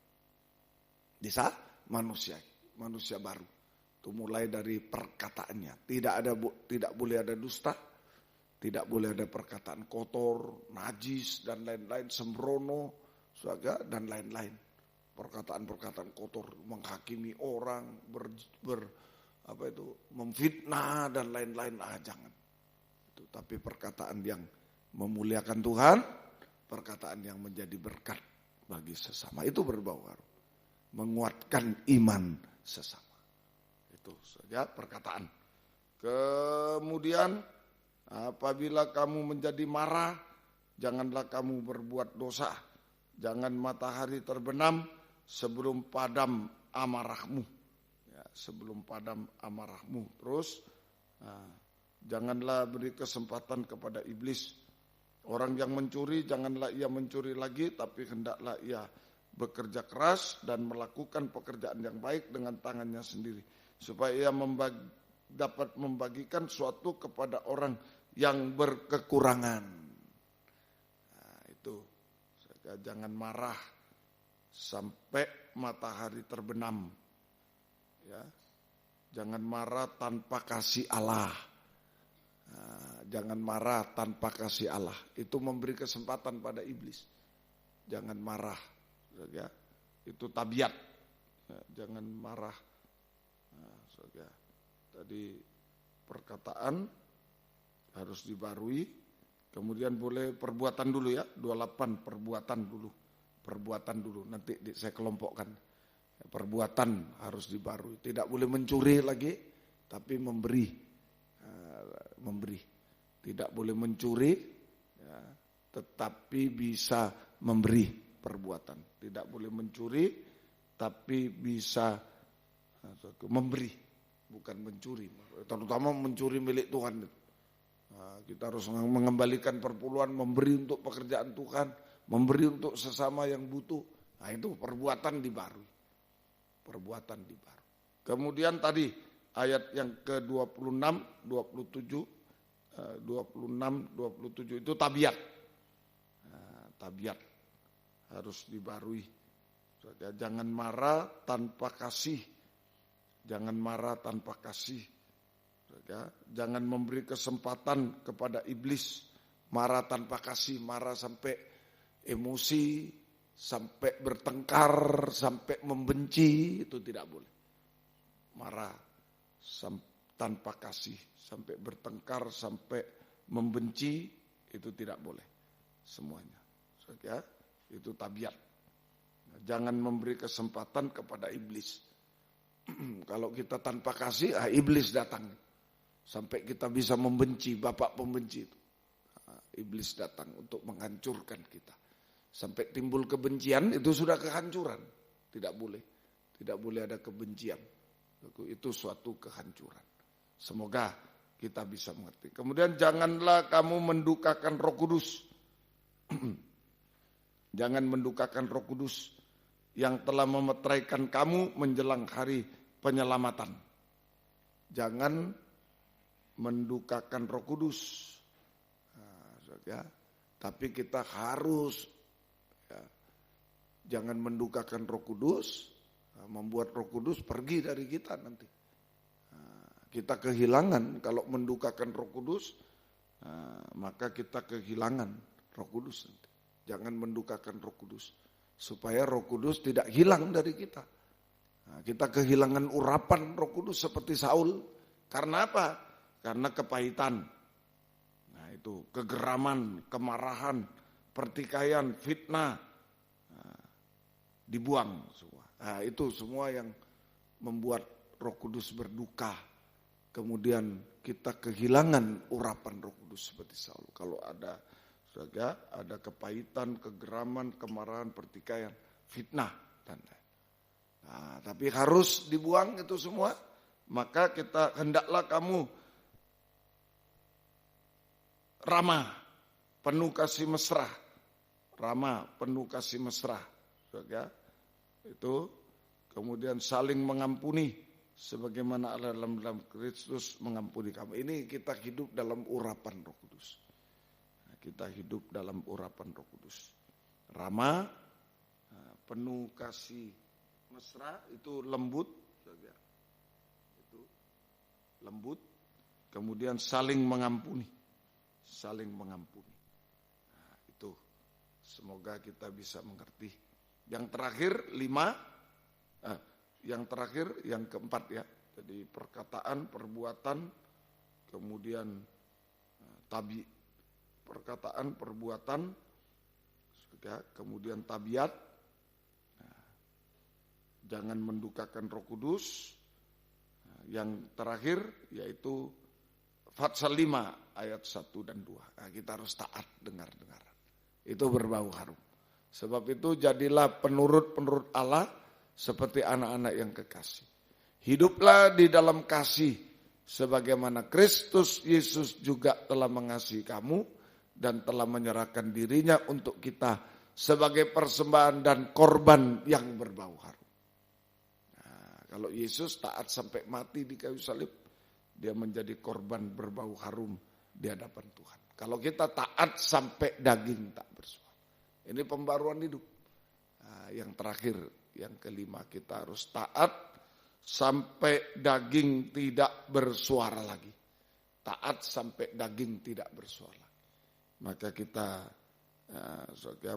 Bisa manusia baru. Itu mulai dari perkataannya. Tidak boleh ada dusta. Tidak boleh ada perkataan kotor, najis dan lain-lain, sembrono. Dan lain-lain, perkataan-perkataan kotor, menghakimi orang, memfitnah dan lain-lain, jangan. Itu, tapi perkataan yang memuliakan Tuhan, perkataan yang menjadi berkat bagi sesama, itu berbau harum, menguatkan iman sesama. Itu saja perkataan. Kemudian apabila kamu menjadi marah, janganlah kamu berbuat dosa. Jangan matahari terbenam sebelum padam amarahmu. Ya, sebelum padam amarahmu. Terus, janganlah beri kesempatan kepada iblis. Orang yang mencuri, janganlah ia mencuri lagi, tapi hendaklah ia bekerja keras dan melakukan pekerjaan yang baik dengan tangannya sendiri. Supaya ia dapat membagikan suatu kepada orang yang berkekurangan. Nah, itu. Jangan marah sampai matahari terbenam. Ya. Jangan marah tanpa kasih Allah. Nah, jangan marah tanpa kasih Allah. Itu memberi kesempatan pada iblis. Jangan marah. Ya. Itu tabiat. Ya, jangan marah. Nah, ya. Tadi perkataan harus dibarui. Kemudian boleh perbuatan dulu ya, 28 perbuatan dulu, nanti saya kelompokkan. Perbuatan harus dibarui, tidak boleh mencuri lagi, tapi memberi. Tidak boleh mencuri, ya, tetapi bisa memberi perbuatan. Tidak boleh mencuri, tapi bisa memberi, bukan mencuri. Terutama mencuri milik Tuhan. Kita harus mengembalikan perpuluhan, memberi untuk pekerjaan Tuhan, memberi untuk sesama yang butuh. Nah, itu perbuatan dibarui. Perbuatan dibarui. Kemudian tadi ayat yang ke-26, 27, 26, 27 itu tabiat. Tabiat harus dibarui. Jangan marah tanpa kasih. Jangan marah tanpa kasih. Jangan memberi kesempatan kepada iblis. Marah tanpa kasih, marah sampai emosi, sampai bertengkar, sampai membenci, itu tidak boleh. Marah tanpa kasih, sampai bertengkar, sampai membenci, itu tidak boleh. Semuanya. Itu tabiat. Jangan memberi kesempatan kepada iblis. Kalau kita tanpa kasih, iblis datang. Sampai kita bisa membenci, bapak pembenci itu. Iblis datang untuk menghancurkan kita. Sampai timbul kebencian, itu sudah kehancuran. Tidak boleh. Tidak boleh ada kebencian. Itu suatu kehancuran. Semoga kita bisa mengerti. Kemudian janganlah kamu mendukakan Roh Kudus. Jangan mendukakan Roh Kudus yang telah memeteraikan kamu menjelang hari penyelamatan. Jangan mendukakan Roh Kudus. Tapi kita harus jangan mendukakan Roh Kudus, membuat Roh Kudus pergi dari kita nanti. Kita kehilangan kalau mendukakan Roh Kudus, maka kita kehilangan Roh Kudus nanti. Jangan mendukakan Roh Kudus supaya Roh Kudus tidak hilang dari kita. Kita kehilangan urapan Roh Kudus seperti Saul. Karena apa? Karena kepahitan. Itu kegeraman, kemarahan, pertikaian, fitnah, dibuang semua. Itu semua yang membuat Roh Kudus berduka. Kemudian kita kehilangan urapan Roh Kudus seperti Saul. Kalau ada kepahitan, kegeraman, kemarahan, pertikaian, fitnah dan lain. Tapi harus dibuang itu semua. Maka kita hendaklah kamu ramah, penuh kasih mesra. Ramah, penuh kasih mesra. Itu kemudian saling mengampuni sebagaimana Allah dalam Kristus mengampuni kamu. Ini kita hidup dalam urapan Roh Kudus. Kita hidup dalam urapan Roh Kudus. Ramah, penuh kasih mesra, itu lembut. Itu lembut. Kemudian saling mengampuni. Saling mengampuni. Itu semoga kita bisa mengerti. Yang terakhir 5, yang keempat ya. Jadi perkataan, perbuatan, kemudian perkataan, perbuatan, kemudian tabiat. Jangan mendukakan Roh Kudus. Yang terakhir yaitu Fatsal 5 ayat 1 dan 2. Kita harus taat dengar-dengaran. Itu berbau harum. Sebab itu jadilah penurut-penurut Allah seperti anak-anak yang kekasih. Hiduplah di dalam kasih sebagaimana Kristus Yesus juga telah mengasihi kamu dan telah menyerahkan dirinya untuk kita sebagai persembahan dan korban yang berbau harum. Kalau Yesus taat sampai mati di kayu salib, dia menjadi korban berbau harum di hadapan Tuhan. Kalau kita taat sampai daging tak bersuara. Ini pembaruan hidup. Yang terakhir, yang kelima, kita harus taat sampai daging tidak bersuara lagi. Taat sampai daging tidak bersuara lagi. Maka kita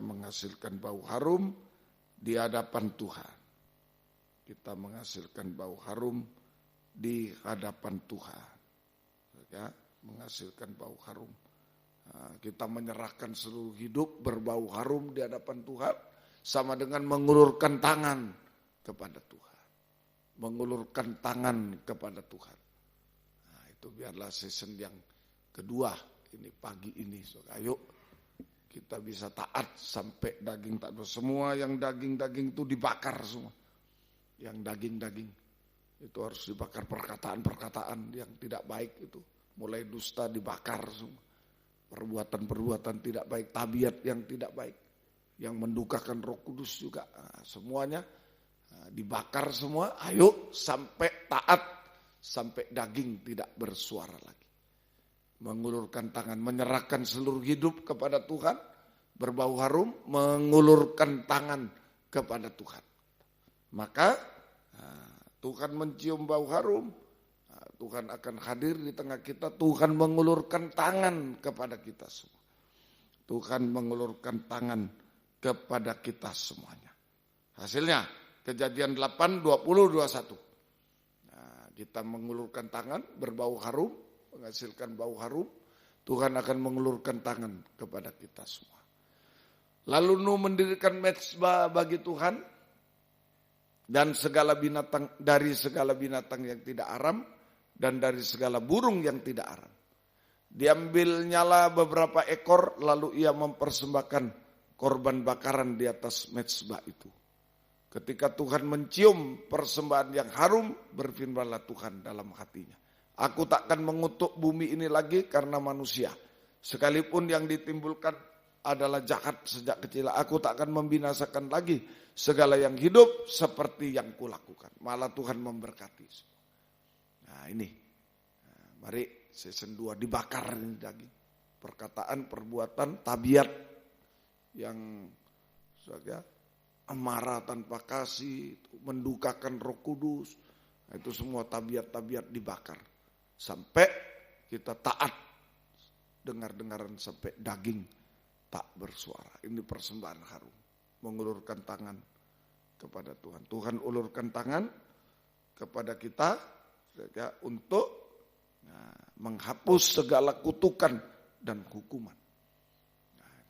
menghasilkan bau harum di hadapan Tuhan. Kita menghasilkan bau harum di hadapan Tuhan. Menghasilkan bau harum. Kita menyerahkan seluruh hidup berbau harum di hadapan Tuhan. Sama dengan mengulurkan tangan kepada Tuhan. Mengulurkan tangan kepada Tuhan. Itu biarlah season yang kedua. Ini pagi ini. Ayo kita bisa taat sampai daging tak bersuara. Semua yang daging-daging itu dibakar semua. Yang daging-daging itu harus dibakar, perkataan-perkataan yang tidak baik itu. Mulai dusta dibakar semua. Perbuatan-perbuatan tidak baik, tabiat yang tidak baik. Yang mendukakan Roh Kudus juga. Semuanya dibakar semua. Ayo sampai taat, sampai daging tidak bersuara lagi. mengulurkan tangan, menyerahkan seluruh hidup kepada Tuhan, berbau harum, mengulurkan tangan kepada Tuhan. Maka Tuhan mencium bau harum, Tuhan akan hadir di tengah kita, Tuhan mengulurkan tangan kepada kita semua. Tuhan mengulurkan tangan kepada kita semuanya. Hasilnya Kejadian 8, 20, 21. Kita mengulurkan tangan, berbau harum, menghasilkan bau harum, Tuhan akan mengulurkan tangan kepada kita semua. Lalu Nuh mendirikan mezbah bagi Tuhan dan segala binatang, dari segala binatang yang tidak aram dan dari segala burung yang tidak aram. Diambil nyala beberapa ekor, lalu ia mempersembahkan korban bakaran di atas mezbah itu. Ketika Tuhan mencium persembahan yang harum, berfirmanlah Tuhan dalam hatinya, aku takkan mengutuk bumi ini lagi karena manusia. Sekalipun yang ditimbulkan adalah jahat sejak kecil, aku takkan membinasakan lagi segala yang hidup seperti yang kulakukan. Malah Tuhan memberkati. Nah ini, mari season 2 dibakar ini daging. Perkataan, perbuatan, tabiat yang amarah tanpa kasih, mendukakan Roh Kudus, itu semua tabiat-tabiat dibakar. Sampai kita taat, dengar-dengaran sampai daging tak bersuara. Ini persembahan harum, mengulurkan tangan kepada Tuhan. Tuhan ulurkan tangan kepada kita ya, untuk menghapus segala kutukan dan hukuman.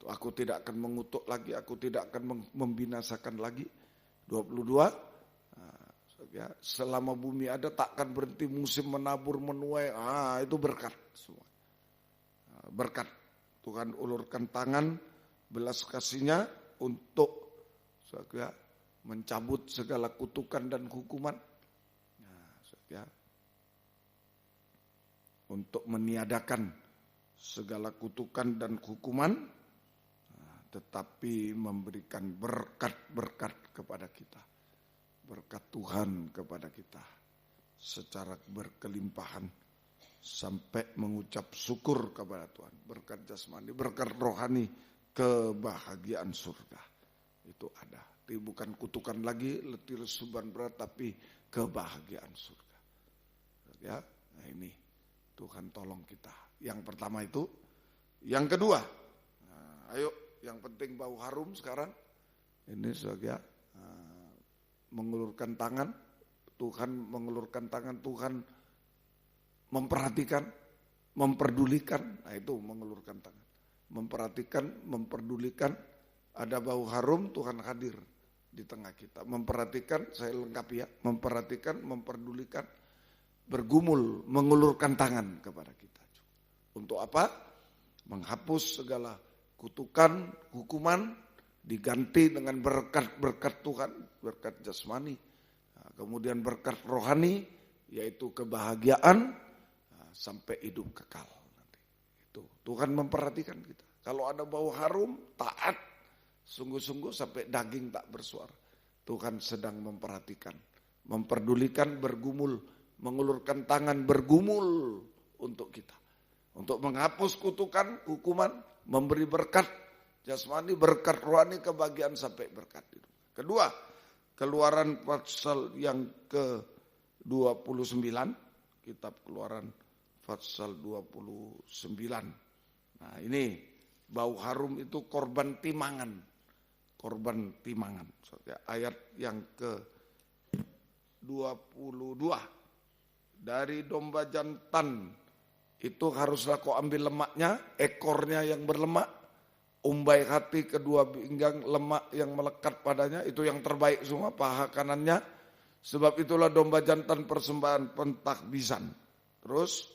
Aku tidak akan mengutuk lagi, aku tidak akan membinasakan lagi. 22, selama bumi ada takkan berhenti musim menabur menuai. Itu berkat semua. Berkat. Tuhan ulurkan tangan, belas kasihnya untuk mencabut segala kutukan dan hukuman. Untuk meniadakan segala kutukan dan hukuman, tetapi memberikan berkat-berkat kepada kita. Berkat Tuhan kepada kita secara berkelimpahan sampai mengucap syukur kepada Tuhan. Berkat jasmani, berkat rohani, kebahagiaan surga. Itu ada. Itu bukan kutukan lagi, letih lesuban berat, tapi kebahagiaan surga. Ya, nah ini Tuhan tolong kita. Yang pertama itu. Yang kedua, ayo. Yang penting bau harum sekarang. Ini saja mengulurkan tangan. Tuhan mengulurkan tangan. Tuhan memperhatikan, memperdulikan. Nah itu mengulurkan tangan. Memperhatikan, memperdulikan. Ada bau harum, Tuhan hadir di tengah kita. Memperhatikan, saya lengkapi ya. Memperhatikan, memperdulikan. Bergumul, mengulurkan tangan kepada kita. Untuk apa? Menghapus segala kutukan, hukuman, diganti dengan berkat-berkat Tuhan, berkat jasmani. Kemudian berkat rohani, yaitu kebahagiaan, sampai hidup kekal. Nanti. Itu Tuhan memperhatikan kita. Kalau ada bau harum, taat, sungguh-sungguh sampai daging tak bersuara. Tuhan sedang memperhatikan, memperdulikan, bergumul, mengulurkan tangan, bergumul untuk kita. Untuk menghapus kutukan, hukuman, memberi berkat jasmani, berkat rohani, kebahagiaan sampai berkat hidup. Kedua, Keluaran pasal yang ke-29, kitab Keluaran pasal 29. Nah ini bau harum itu korban timangan. Korban timangan. Ayat yang ke-22. Dari domba jantan itu haruslah kau ambil lemaknya, ekornya yang berlemak, umbai hati kedua pinggang, lemak yang melekat padanya, itu yang terbaik semua, paha kanannya. Sebab itulah domba jantan persembahan pentakbisan. Terus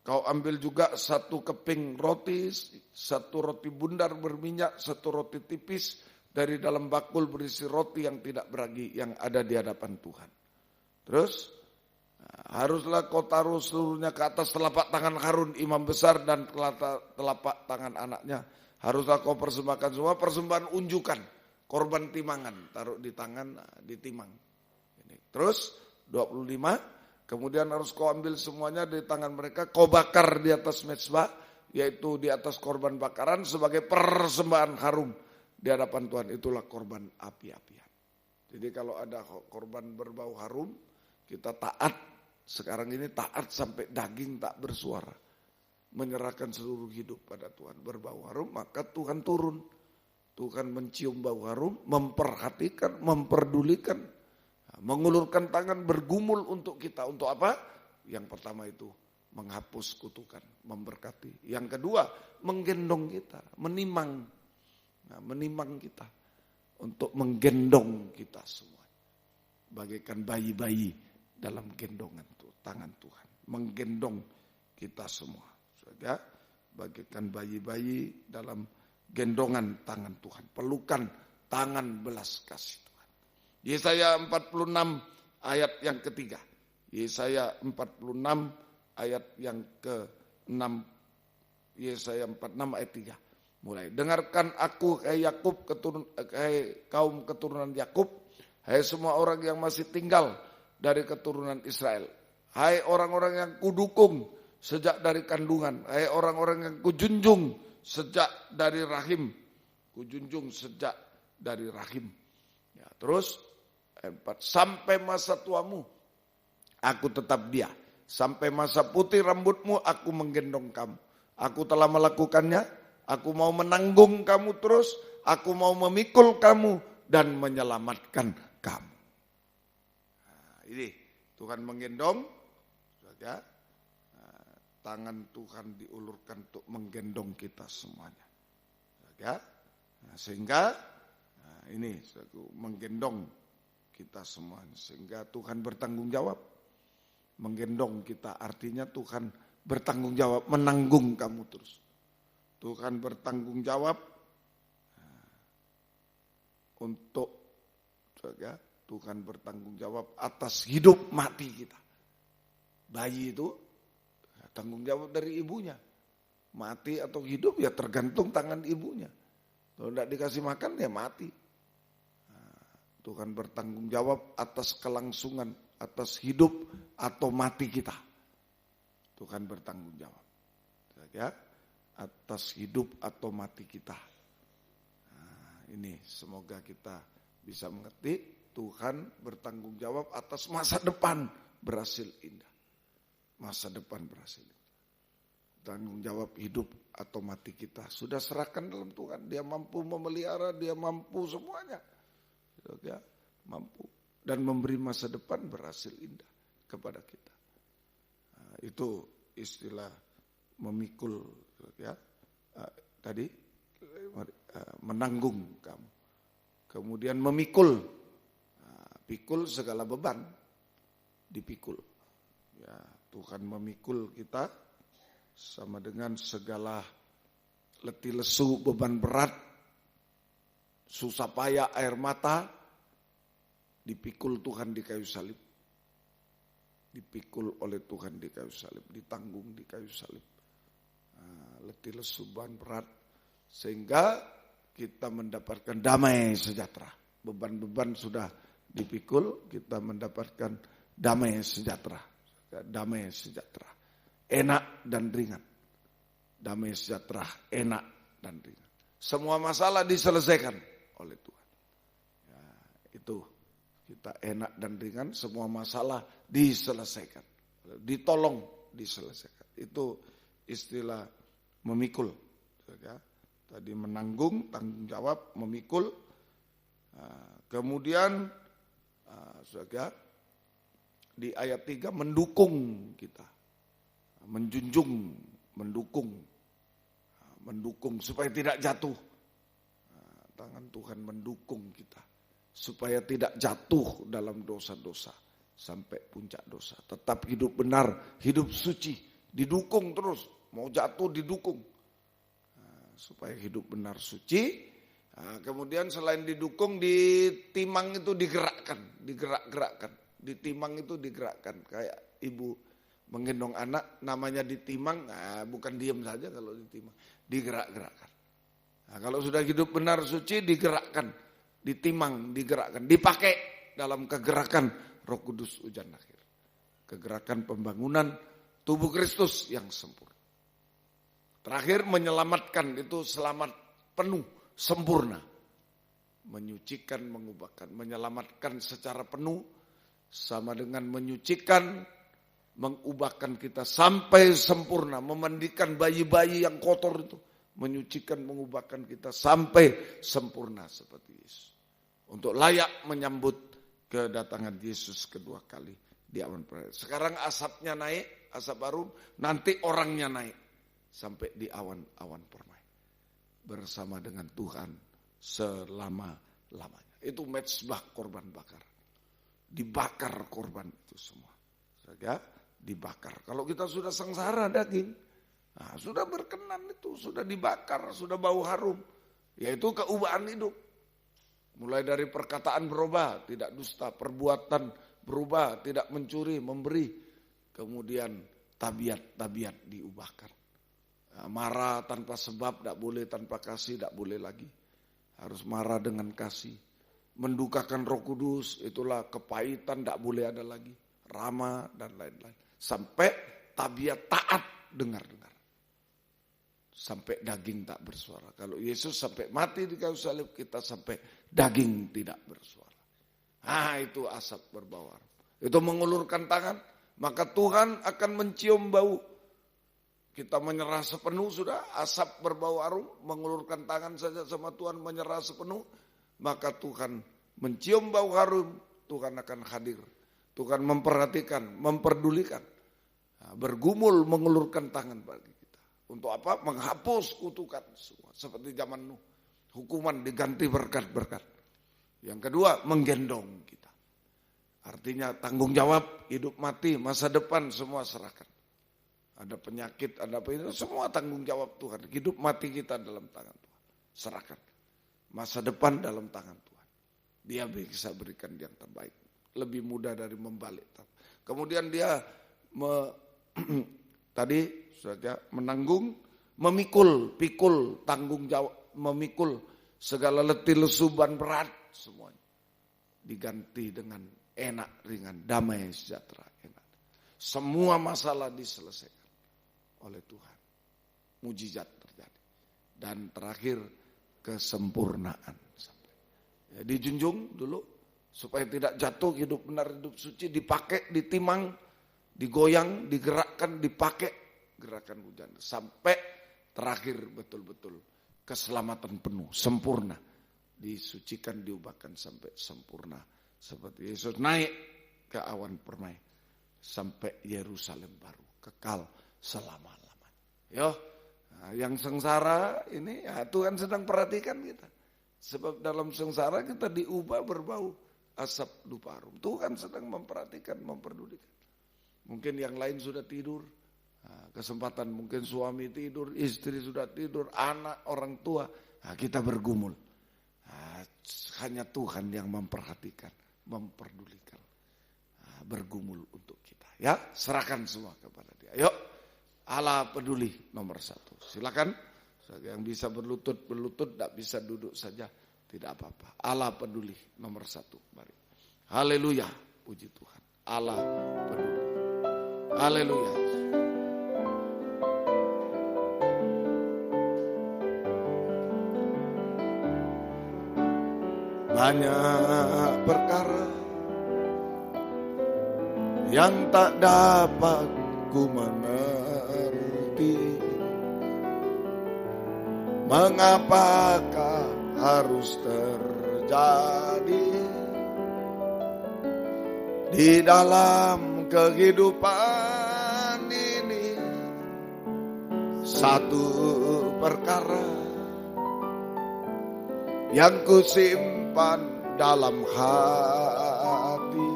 kau ambil juga satu keping roti, satu roti bundar berminyak, satu roti tipis dari dalam bakul berisi roti yang tidak beragi yang ada di hadapan Tuhan. Terus haruslah kau taruh seluruhnya ke atas telapak tangan Harun imam besar dan telapak tangan anaknya. Haruslah kau persembahkan semua persembahan unjukan, korban timangan, taruh di tangan, ditimang. Terus 25, Kemudian harus kau ambil semuanya dari tangan mereka, kau bakar di atas mezbah, yaitu di atas korban bakaran sebagai persembahan harum di hadapan Tuhan. Itulah korban api-apian. Jadi kalau ada korban berbau harum, kita taat. Sekarang ini taat sampai daging tak bersuara. Menyerahkan seluruh hidup pada Tuhan. Berbau harum, maka Tuhan turun. Tuhan mencium bau harum, memperhatikan, memperdulikan, mengulurkan tangan, bergumul untuk kita. Untuk apa? Yang pertama itu menghapus kutukan, memberkati. Yang kedua, menggendong kita, menimang. Menimang kita. Untuk menggendong kita semua. Bagaikan bayi-bayi dalam gendongan tangan Tuhan. Menggendong kita semua. Saudara, bagaikan bayi-bayi dalam gendongan tangan Tuhan. Pelukan tangan belas kasih Tuhan. Yesaya 46 ayat yang ketiga. Yesaya 46 ayat yang ke-6. Yesaya 46 ayat 3. Mulai, dengarkan aku hai Yakub, hai kaum keturunan Yakub, hai semua orang yang masih tinggal dari keturunan Israel. Hai orang-orang yang kudukung sejak dari kandungan, hai orang-orang yang kujunjung sejak dari rahim. Kujunjung sejak dari rahim. Ya, terus 4, sampai masa tuamu aku tetap dia. Sampai masa putih rambutmu aku menggendong kamu. Aku telah melakukannya. Aku mau menanggung kamu terus, aku mau memikul kamu dan menyelamatkan kamu. Nah, ini Tuhan menggendong, saja. Tangan Tuhan diulurkan untuk menggendong kita semuanya. Ya. Nah, sehingga ini menggendong kita semuanya. Sehingga Tuhan bertanggung jawab. Menggendong kita artinya Tuhan bertanggung jawab, menanggung kamu terus. Tuhan bertanggung jawab untuk, ya, Tuhan bertanggung jawab atas hidup mati kita. Bayi itu tanggung jawab dari ibunya. Mati atau hidup ya tergantung tangan ibunya. Kalau tidak dikasih makan ya mati. Tuhan bertanggung jawab atas kelangsungan, atas hidup atau mati kita. Tuhan bertanggung jawab. Ya. Atas hidup atau mati kita. Nah, ini semoga kita bisa mengerti. Tuhan bertanggung jawab atas masa depan berhasil indah. Masa depan berhasil indah. Tanggung jawab hidup atau mati kita sudah serahkan dalam Tuhan. Dia mampu memelihara, dia mampu semuanya. Ya, mampu dan memberi masa depan berhasil indah kepada kita. Nah, itu istilah memikul, ya, tadi menanggung kamu. Kemudian memikul, pikul segala beban, dipikul. Ya, Tuhan memikul kita sama dengan segala letih lesu, beban berat, susah payah, air mata, dipikul Tuhan di kayu salib. Dipikul oleh Tuhan di kayu salib, ditanggung di kayu salib. Letih lesu, beban berat, sehingga kita mendapatkan damai sejahtera. Beban-beban sudah dipikul, kita mendapatkan damai sejahtera. Damai sejahtera, enak dan ringan. Damai sejahtera, enak dan ringan. Semua masalah diselesaikan oleh Tuhan. Ya, itu kita enak dan ringan, semua masalah diselesaikan, ditolong, diselesaikan. Itu istilah memikul, ya. Tadi menanggung, tanggung jawab, memikul. Kemudian, ya, di ayat 3 mendukung kita, menjunjung, mendukung supaya tidak jatuh. Tangan Tuhan mendukung kita supaya tidak jatuh dalam dosa-dosa sampai puncak dosa. Tetap hidup benar, hidup suci, didukung terus. Mau jatuh didukung. Supaya hidup benar suci. Kemudian selain didukung, ditimang itu digerakkan. Ditimang itu digerakkan. Kayak ibu menggendong anak, namanya ditimang. Bukan diam saja kalau ditimang. Digerak-gerakkan. Kalau sudah hidup benar suci, digerakkan. Ditimang, digerakkan. Dipakai dalam kegerakan Roh Kudus hujan akhir. kegerakan pembangunan tubuh Kristus yang sempurna. Terakhir menyelamatkan itu selamat penuh, sempurna. Menyucikan, mengubahkan, menyelamatkan secara penuh sama dengan menyucikan, mengubahkan kita sampai sempurna, memandikan bayi-bayi yang kotor itu, menyucikan, mengubahkan kita sampai sempurna seperti Yesus. Untuk layak menyambut kedatangan Yesus kedua kali di awan permai. Sekarang asapnya naik, asap harum, nanti orangnya naik sampai di awan-awan permai. Bersama dengan Tuhan selama-lamanya. Itu mezbah korban bakar. Dibakar korban itu semua. Saja dibakar. Kalau kita sudah sengsara daging, nah, sudah berkenan itu, sudah dibakar, sudah bau harum. Yaitu keubahan hidup. Mulai dari perkataan berubah, tidak dusta, perbuatan berubah, tidak mencuri, memberi. Kemudian tabiat-tabiat diubahkan. Nah, marah tanpa sebab, tidak boleh, tanpa kasih, tidak boleh lagi. Harus marah dengan kasih. Mendukakan Roh Kudus, itulah kepahitan, tidak boleh ada lagi. Ramah dan lain-lain. Sampai tabiat taat, dengar-dengar. Sampai daging tak bersuara. Kalau Yesus sampai mati di kayu salib, kita sampai daging tidak bersuara. Ah, itu asap berbau harum. Itu mengulurkan tangan, maka Tuhan akan mencium bau. Kita menyerah sepenuh sudah, asap berbau harum, mengulurkan tangan saja sama Tuhan menyerah sepenuh, maka Tuhan mencium bau harum, Tuhan akan hadir. Tuhan memperhatikan, memperdulikan. Nah, bergumul mengulurkan tangan bagi kita. Untuk apa? Menghapus kutukan semua. Seperti zaman Nuh. Hukuman diganti berkat-berkat. Yang kedua, menggendong kita. Artinya tanggung jawab, hidup mati, masa depan semua serahkan. Ada penyakit, ada apa itu, semua tanggung jawab Tuhan. Hidup mati kita dalam tangan Tuhan. Serahkan. Masa depan dalam tangan Tuhan. Dia bisa berikan yang terbaik. Lebih mudah dari membalik. Kemudian dia tadi saja menanggung, memikul, pikul, tanggung jawab, memikul segala letih, lesu, beban berat semuanya. Diganti dengan enak, ringan, damai, sejahtera, enak. Semua masalah diselesaikan oleh Tuhan. Mujizat terjadi. Dan terakhir kesempurnaan. Ya, dijunjung dulu supaya tidak jatuh, hidup benar, hidup suci, dipakai, ditimang, digoyang, digerakkan, dipakai gerakan hujan sampai terakhir betul-betul keselamatan penuh, sempurna, disucikan, diubahkan sampai sempurna seperti Yesus naik ke awan permai sampai Yerusalem baru, kekal selama-lamanya. Yo, nah, yang sengsara ini ya, Tuhan sedang perhatikan kita. Sebab dalam sengsara kita diubah berbau asap dupa harum. Tuhan sedang memperhatikan, memperdulikan. Mungkin yang lain sudah tidur, nah, kesempatan mungkin suami tidur, istri sudah tidur, anak, orang tua. Nah, kita bergumul. Nah, hanya Tuhan yang memperhatikan, memperdulikan. Nah, bergumul untuk kita. Ya, serahkan semua kepada Dia. Yuk, Allah peduli nomor 1. Silakan. Yang bisa berlutut, tidak bisa duduk saja, tidak apa-apa. Allah peduli nomor 1. Mari. Haleluya, puji Tuhan. Allah peduli. Haleluya. Banyak perkara yang tak dapat ku mengerti. Mengapakah harus terjadi di dalam kehidupan ini? Satu perkara yang ku simpan dalam hati,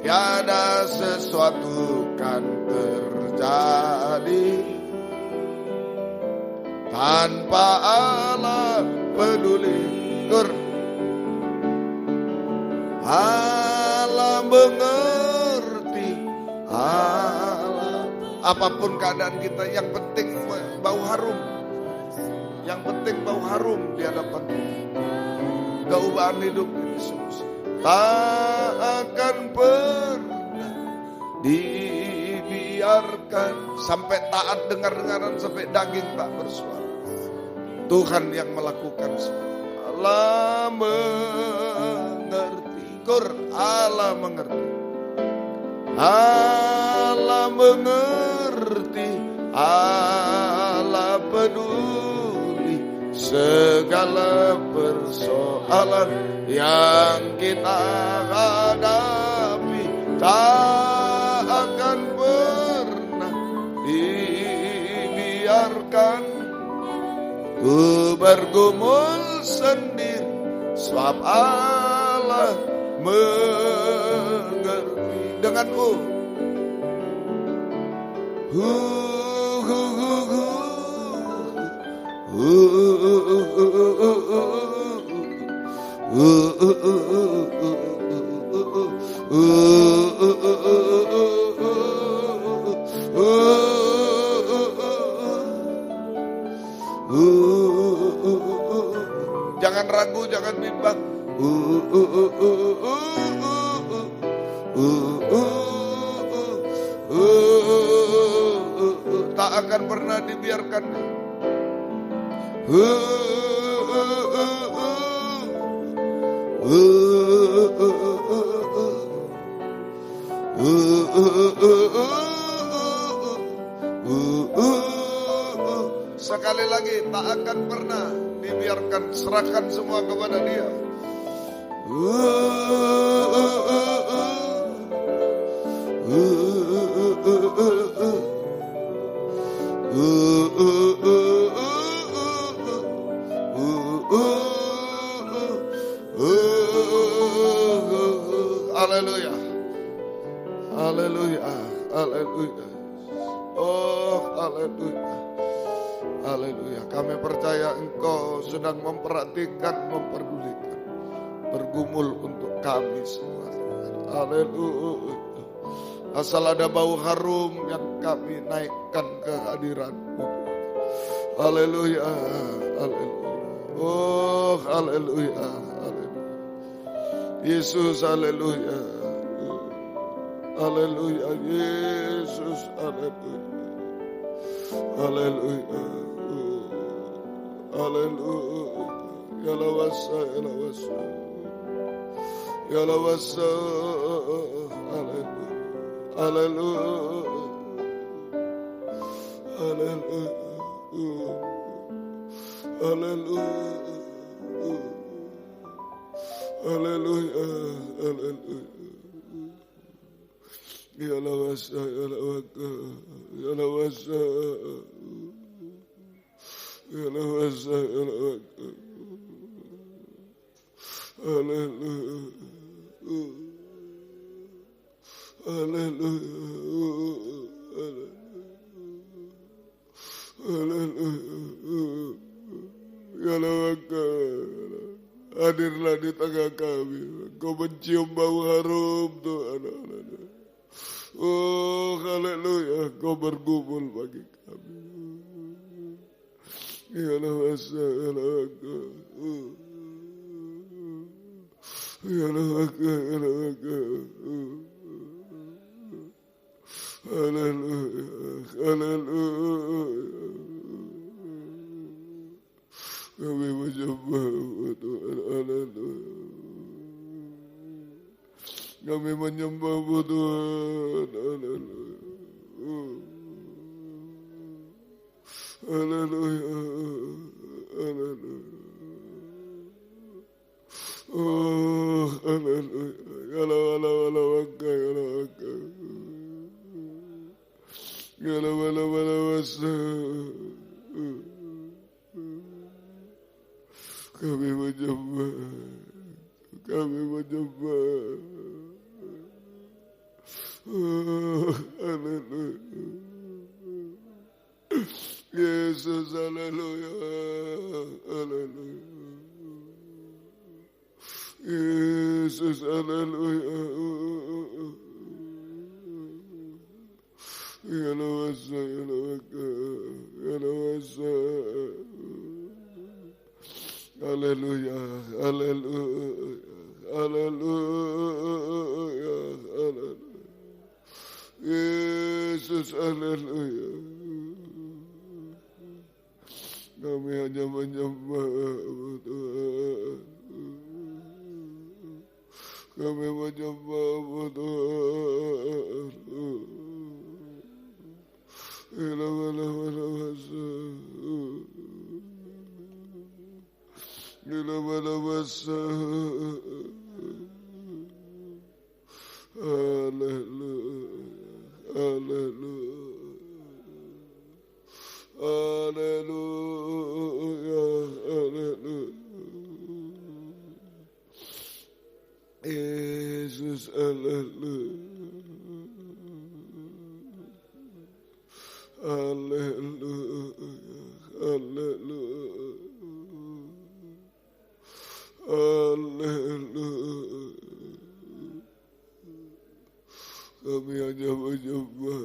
tiada sesuatu kan terjadi tanpa Allah peduli. Allah mengerti. Allah, apapun keadaan kita, yang penting bau harum. Yang penting bau harum di hadapan Tuhan. Keubahan hidup ini tak akan dibiarkan sampai taat dengar-dengaran, sampai daging tak bersuara. Tuhan yang melakukan semua. Allah mengerti, Allah mengerti, Allah mengerti, Allah peduli segala persoalan yang kita hadapi. Tak akan pernah dibiarkan ku bergumul sendiri, sebab Allah mengerti. Denganku jangan ragu, jangan bimbang. Tak akan pernah dibiarkan. Sekali lagi, tak akan pernah dibiarkan. Serahkan semua kepada Dia. Haleluya, haleluya, haleluya. Oh, haleluya, haleluya. Kami percaya Engkau sedang memperhatikan, memperdulikan, bergumul untuk kami semua. Haleluya. Asal ada bau harum yang kami naikkan ke hadirat-Mu. Haleluya, haleluya. Oh, haleluya, haleluya. Yesus, haleluya. Haleluya, Yesus, haleluya. Haleluya. Haleluya. Ya lawasa, ya lawasa. Ya lawasa. Haleluya. Haleluya. Haleluya. Haleluya. Haleluya. Haleluya. Ya lawasa, ya lawaka, ya lawasa. Ya lawasa, ya lawaka. Haleluya. Haleluya. Haleluya. Ya lawaka. Hadirlah di tengah kami. Kau mencium bau harum Tuhan. Oh, haleluya. Kau bergumul bagi kami. Ya lawasa, ya lawaka. Ya lawaka, ya lawaka. Haleluya, haleluya. Kami menyembah Tuhan, haleluya. Kami menyembah Tuhan, haleluya. Haleluya, haleluya. Oh, haleluya. Ya lawaka, ya lawaka. Ya lawasa. Kami menyembah, kami menyembah. Oh, haleluya. Yesus, haleluya, haleluya. Yesus, haleluya. Ya lawasa, ya lawaka, ya lawasa. Haleluya, haleluya, haleluya, haleluya. Yesus, Yesus, haleluya. Kami hanya menyembah Tuhan. Kami menyembah Tuhan. Haleluya, haleluya, haleluya, haleluya. Yesus, haleluya, haleluya, haleluya, haleluya. Kami hanya menyembah.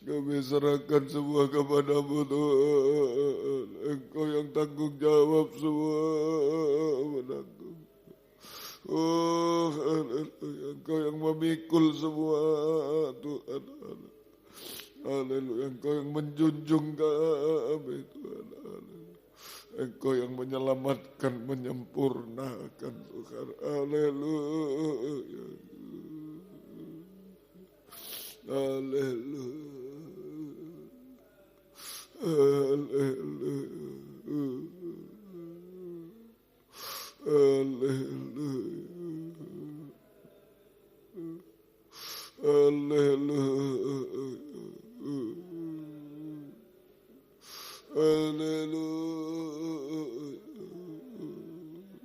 Kami serahkan semua kepadamu Tuhan. Engkau yang tanggung jawab semua menanggung. Oh, haleluya. Engkau yang memikul semua Tuhan. Haleluya. Engkau yang menjunjung kami Tuhan. Engkau yang menyelamatkan, menyempurnakan Tuhan. Haleluya. Haleluya. Haleluya. Haleluya. Haleluya. Haleluya.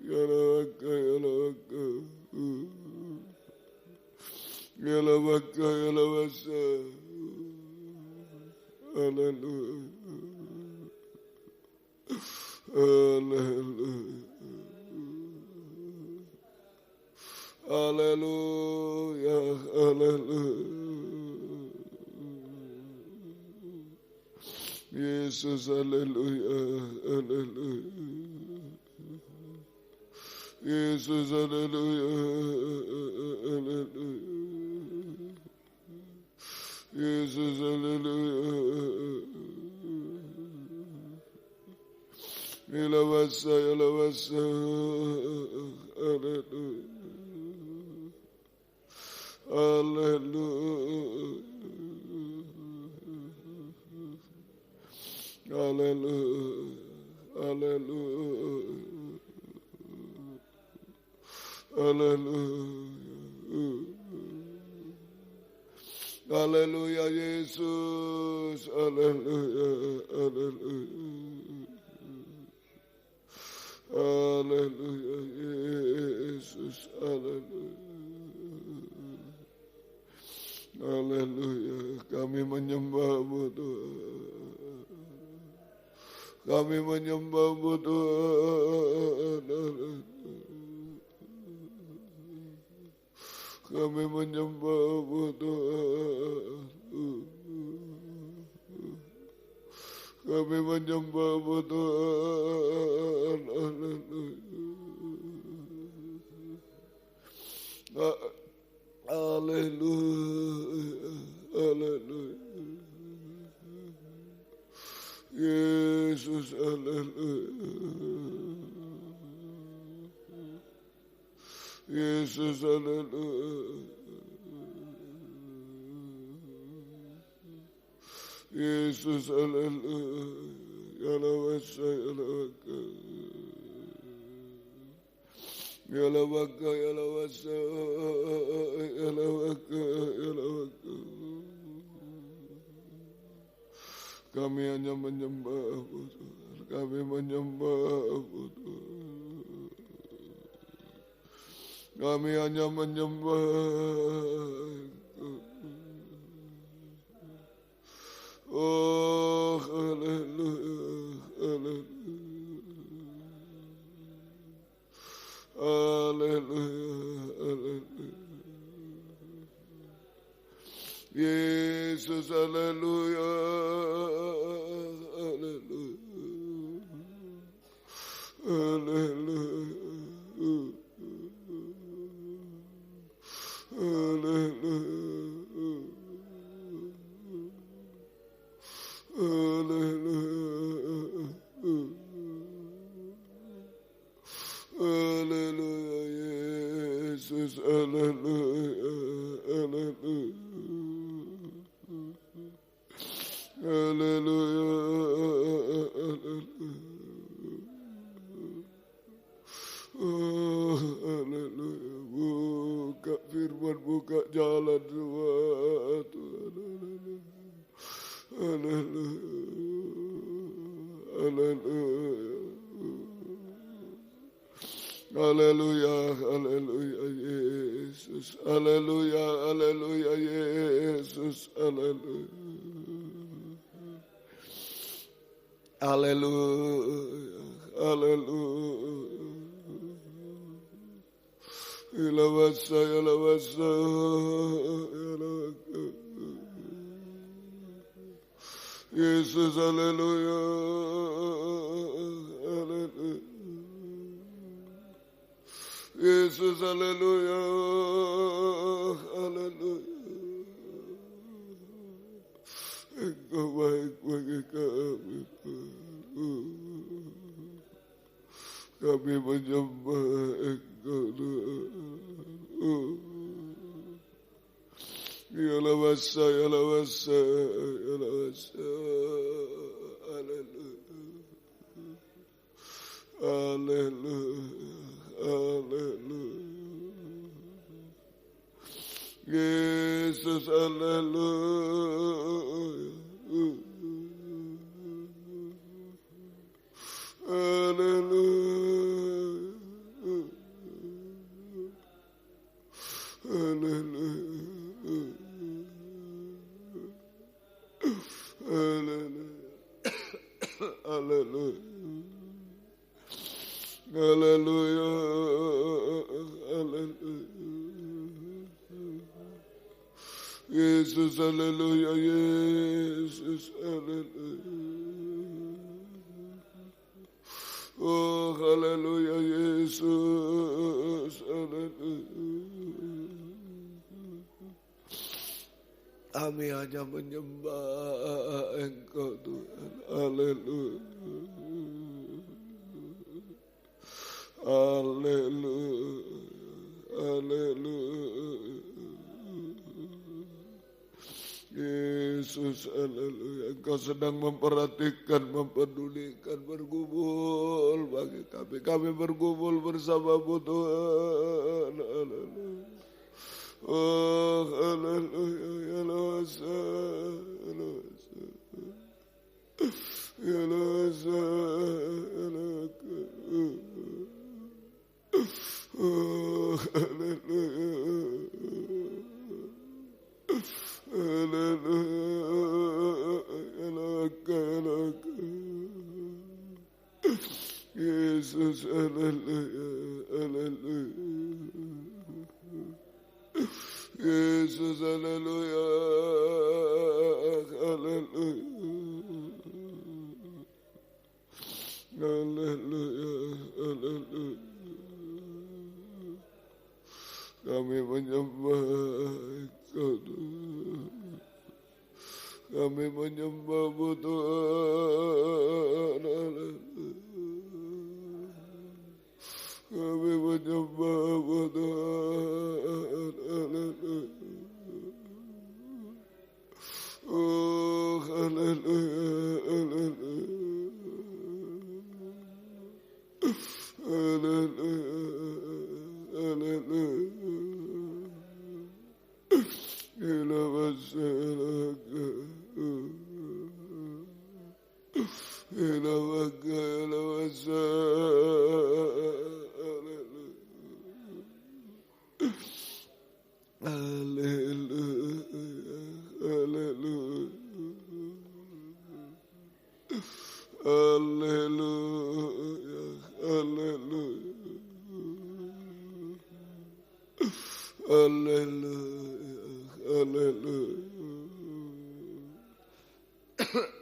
Ya laka, ya laka. Ya laka, ya laka. Haleluya. Haleluya. Haleluya. Haleluya. Yesus, haleluya, haleluya. Yesus, haleluya, haleluya. Yesus, haleluya. Ilawasa, ilawasa, haleluya. Haleluya. Haleluya, haleluya, haleluya, haleluya Yesus, haleluya, haleluya, haleluya Yesus, haleluya, haleluya. Kami menyembah-Mu Tuhan. Kami menyembah-Mu Tuhan. Kami menyembah-Mu Tuhan. Kami menyembah-Mu Tuhan. Haleluya. Haleluya. Yesus, haleluya. Yesus, haleluya. Yesus, haleluya. Yalawasa, yalawaka. Yalawaka, yalawasa, yalawaka, yalawaka. Kami hanya menyembah-Mu Tuhan. Kami menyembah-Mu Tuhan. Kami hanya menyembah-Mu. Oh, haleluya, haleluya. Haleluya, haleluya. Yesus, haleluya, haleluya, haleluya, haleluya. Yesus, haleluya, haleluya. Haleluya, haleluya. Oh, haleluya. Buka firman, buka jalan semua Tuhan. Haleluya. Haleluya. Haleluya, haleluya Yesus. Haleluya, haleluya Yesus. Haleluya. Haleluya, haleluya. Ilawasa, ilawasa, ilawasa. Yesus, haleluya, haleluya. Yesus, haleluya, haleluya. Engkau baik bagi kami, kami menyembah Engkau Tuhan. Ya lawasa, ya lawasa, ya lawasa. Haleluya, haleluya, haleluya. Yesus, haleluya. Haleluya. Haleluya. Haleluya. Haleluya. Haleluya. Haleluya. Yesus, haleluya, Yesus, haleluya. Oh, haleluya, Yesus, haleluya. Kami hanya menyembah Engkau Tuhan, haleluya. Haleluya, haleluya. Yesus, haleluya. Engkau sedang memperhatikan, mempedulikan, bergumul bagi kami. Kami bergumul bersama-Mu Tuhan. Haleluya. Oh, haleluya. Ya lawasa, ya lawasa. Ya lawasa, ya lawasa. Oh, haleluya. Yesus, haleluya, haleluya. Yesus, haleluya, haleluya. Haleluya, haleluya. Kami menyembah Engkau Tuhan. Kami menyembah-Mu Tuhan. Haleluya. Kami menyembah-Mu Tuhan. Haleluya. Oh, haleluya, haleluya. Haleluya, haleluya.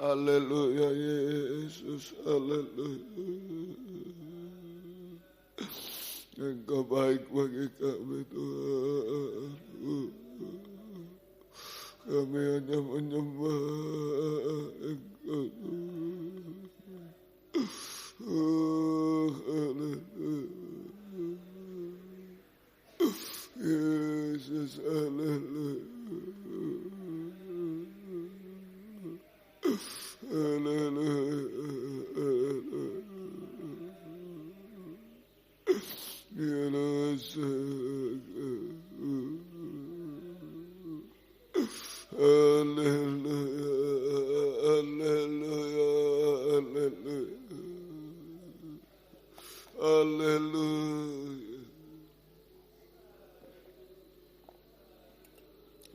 Haleluya Yesus, haleluya. Engkau baik bagi kami Tuhan. Kami hanya menyembah Engkau Tuhan. Oh, haleluya. Yesus, haleluya.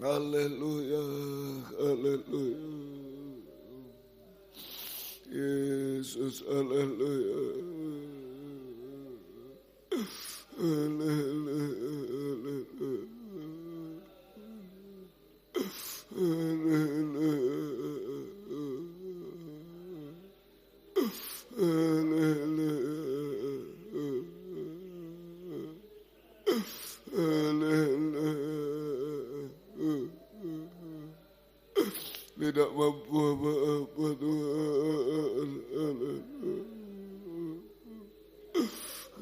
Haleluya, haleluya. Yesus, haleluya. Haleluya, haleluya. Tidak mampu apa-apa Tuhan.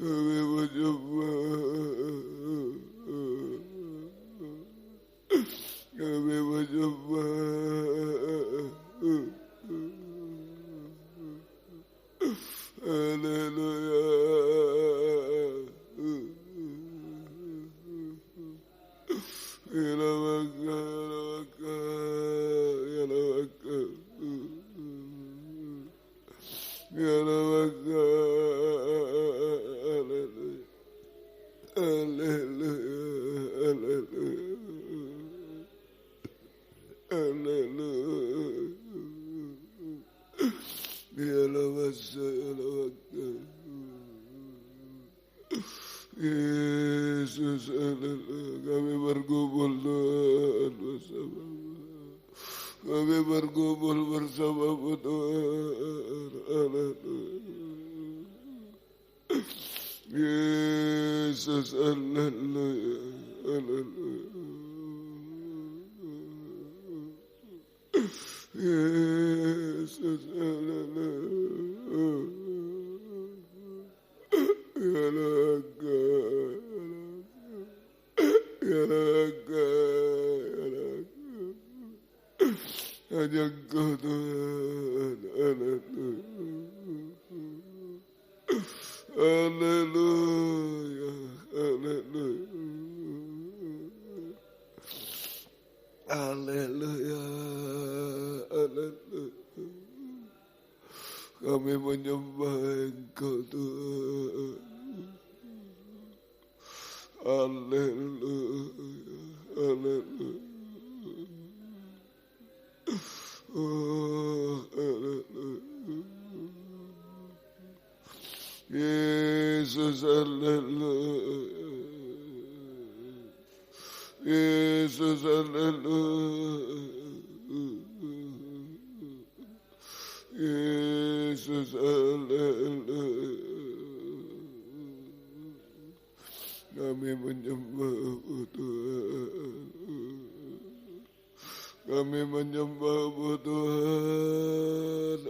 Kami mencoba. Kami mencoba. Haleluya. Yesus, kami berkumpul Tuhan bersama. Kami berkumpul bersama Tuhan. Yesus, haleluya, haleluya. Yesus, haleluya. Hanya Engkau Tuhan. Haleluya, haleluya. Haleluya, haleluya. Kami menyembah Engkau Tuhan. Haleluya, haleluya. Oh, haleluya. Yesus, haleluya. Yesus, haleluya. Yesus, haleluya. Kami menyembah Tuhan. Kami menyembah Tuhan.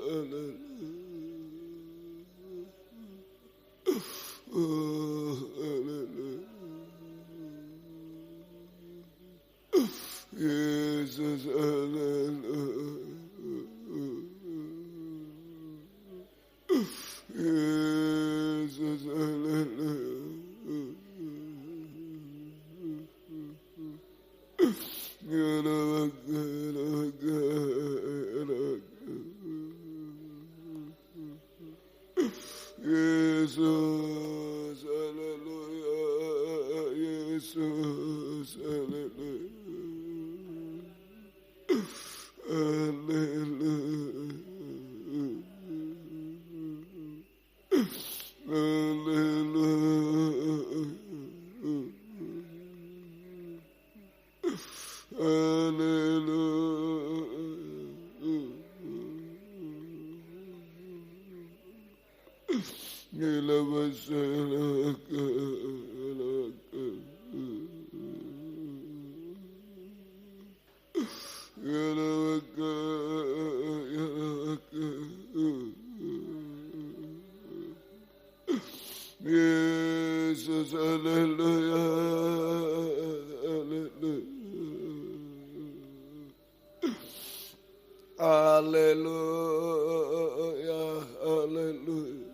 Oh, haleluya. Yesus, haleluya. Yesus, haleluya. Yesus, haleluya. Yesus, haleluya. Haleluya. Haleluya, haleluya.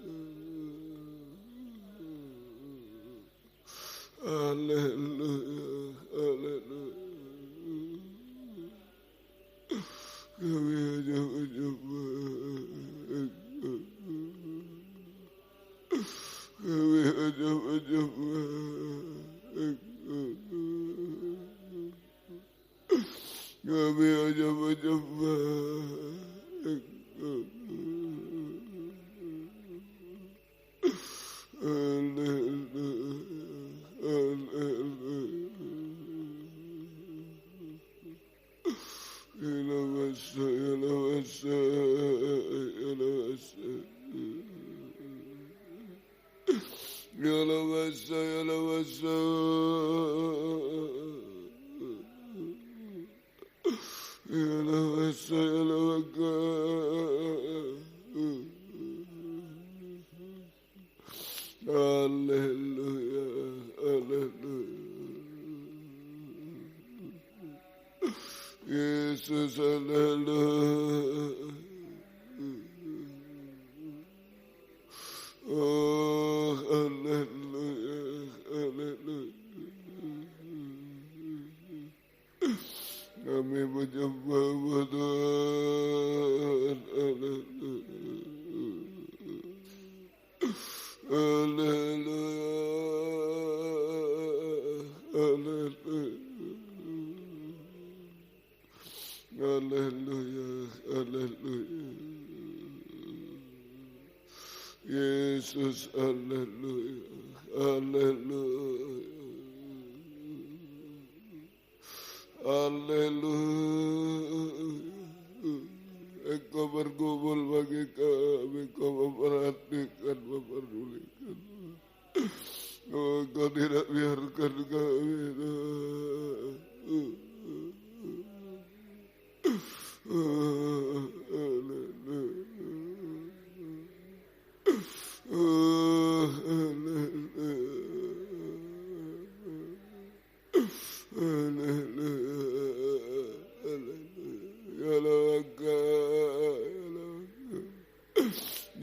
Haleluya, haleluya. Kami hanya menyembah. Kami hanya menyembah. Kami hanya menyembah. Haleluya, haleluya. Yesus, haleluya. Oh, haleluya, haleluya. Kami menyembah Tuhan, haleluya. Haleluya, haleluya. Haleluya, haleluya. Yesus, haleluya, haleluya. Haleluya. Engkau bergumul bagi kami, Engkau memperhatikan, memperdulikan. Oh, Engkau tidak biarkan kami.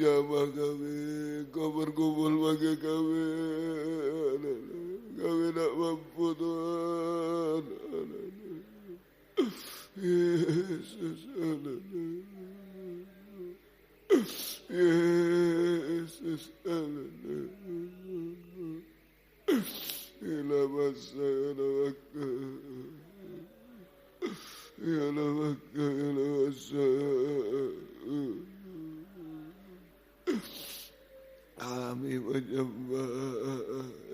Jamah kami, Kau berkumpul bagi kami. Kami tak mampu, Tuhan. Yesus, Yesus, ila masa ila waktu, ila waktu, ila masa. Kami menyembah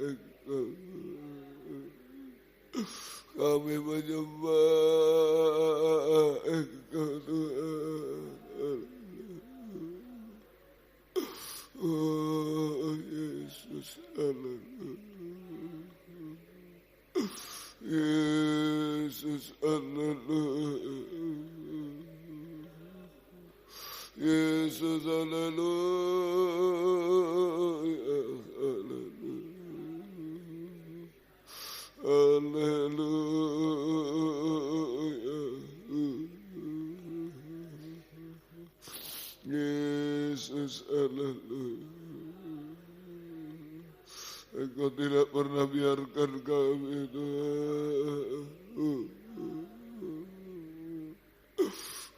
Engkau. Kami menyembah Engkau, Tuhan. Oh, Yesus, haleluya. Yesus, haleluya. Yesus, haleluya, haleluya, haleluya. Yesus, haleluya. Engkau tidak pernah biarkan kami, Tuhan.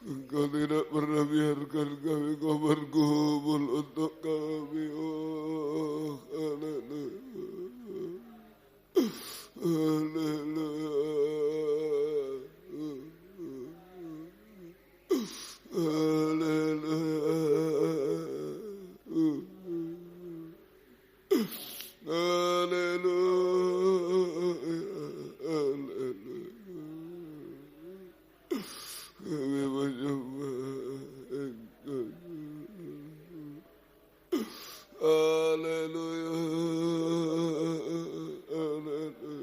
Engkau tidak pernah biarkan kami, Kau bergumul untuk kami. Oh, haleluya, haleluya, kami menyembah Engkau. Haleluya, haleluya.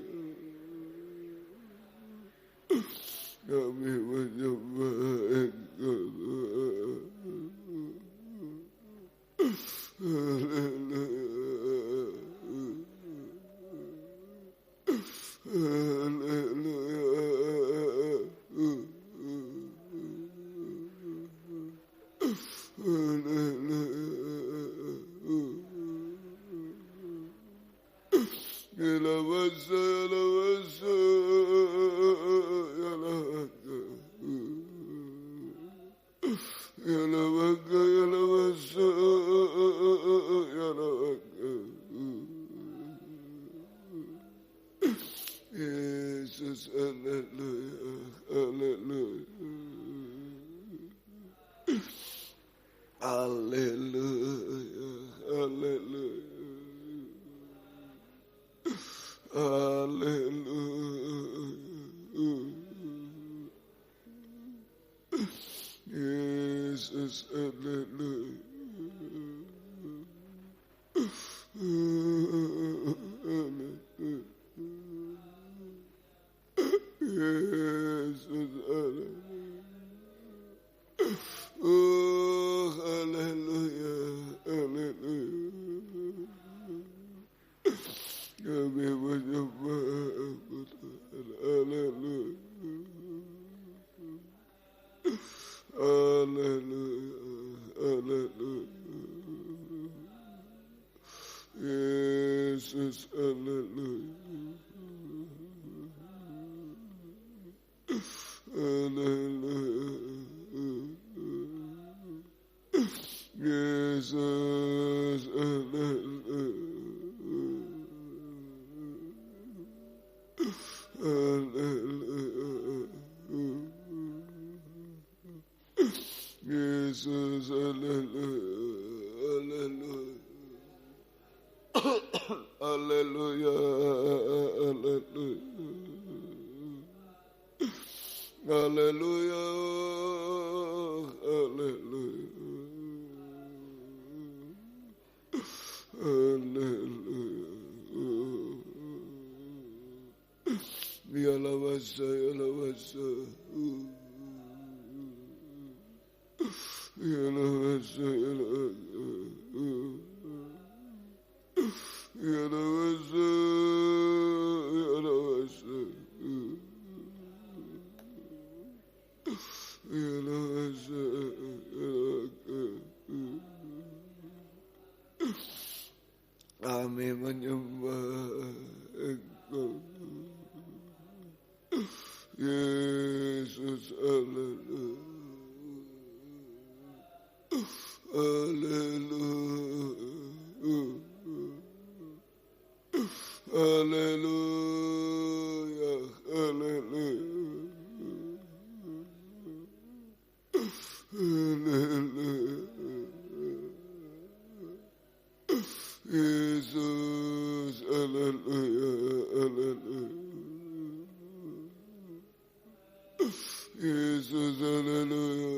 Kami menyembah Engkau. Haleluya, haleluya. Yesus, haleluya, haleluya. Haleluya, haleluya. Haleluya. Yesus, haleluya. Yesus, oh haleluya, haleluya. Kami menyembah Tuhan, haleluya, haleluya, haleluya. Yesus, haleluya. Jesus, Jesus, haleluya, haleluya, haleluya, haleluya. Ya lawasa, ya lawasa, ya lawasa, ya lawasa, ya lawasa, ya lawasa, ya lawasa, kami menyembah Engkau, Yesus, haleluya, haleluya, haleluya, haleluya, haleluya. Yesus, haleluya, haleluya. Yesus, haleluya.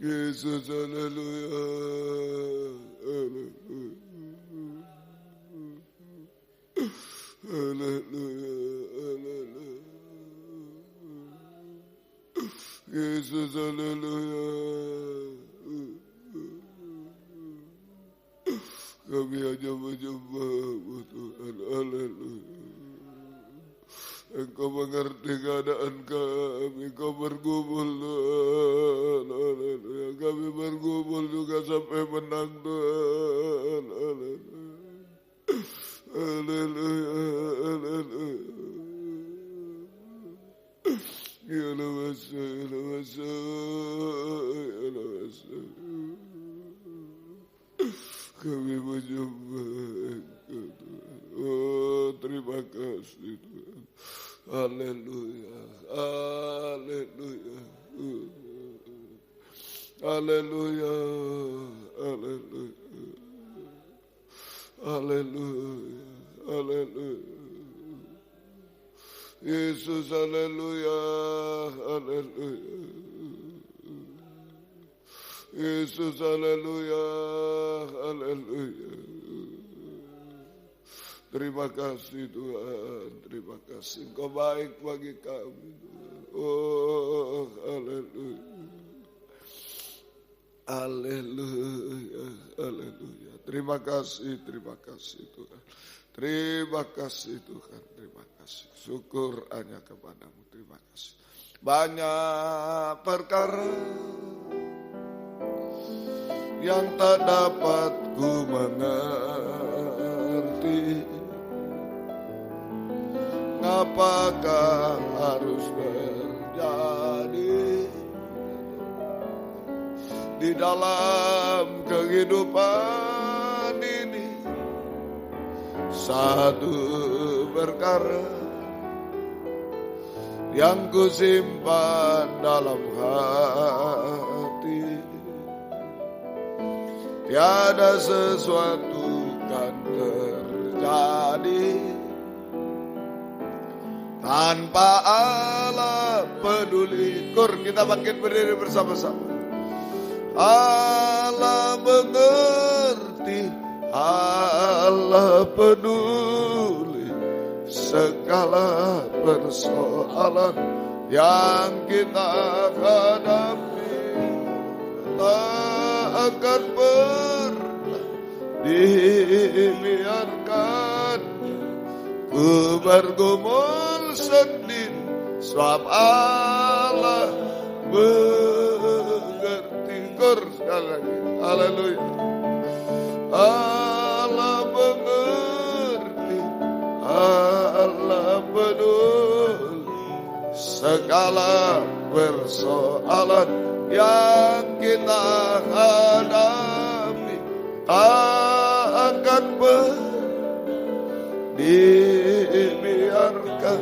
Yesus, haleluya, haleluya. Haleluya, haleluya. Yesus, haleluya. Kami hanya menyembah Tuhan, haleluya. Engkau mengerti keadaan kami, Engkau bergumul Tuhan, haleluya. Kami bergumul juga sampai menang Tuhan, haleluya. Haleluya, haleluya. Ya lawasa, ya lawasa, ya lawasa. Kami menyembah Engkau Tuhan. Oh, terima kasih Tuhan. Haleluya, haleluya, haleluya, haleluya, haleluya, haleluya. Yesus, haleluya, haleluya. Yesus, haleluya, haleluya. Terima kasih Tuhan, terima kasih. Engkau baik bagi kami Tuhan. Oh, haleluya. Haleluya, haleluya. Terima kasih Tuhan. Terima kasih Tuhan, terima kasih. Syukur hanya kepadamu, terima kasih. Banyak perkara yang tak dapat ku mengerti. Apakah harus terjadi di dalam kehidupan ini? Satu perkara yang ku simpan dalam hati, tiada sesuatu kan terjadi tanpa Allah peduli. Kita bangkit berdiri bersama-sama. Allah mengerti, Allah peduli segala persoalan yang kita hadapi. Tak akan pernah dibiarkan ku bergumul sendiri, sebab Allah mengerti. Sekali lagi, haleluya. Allah mengerti, Allah peduli segala persoalan yang kita hadapi. Tak akan dibiarkan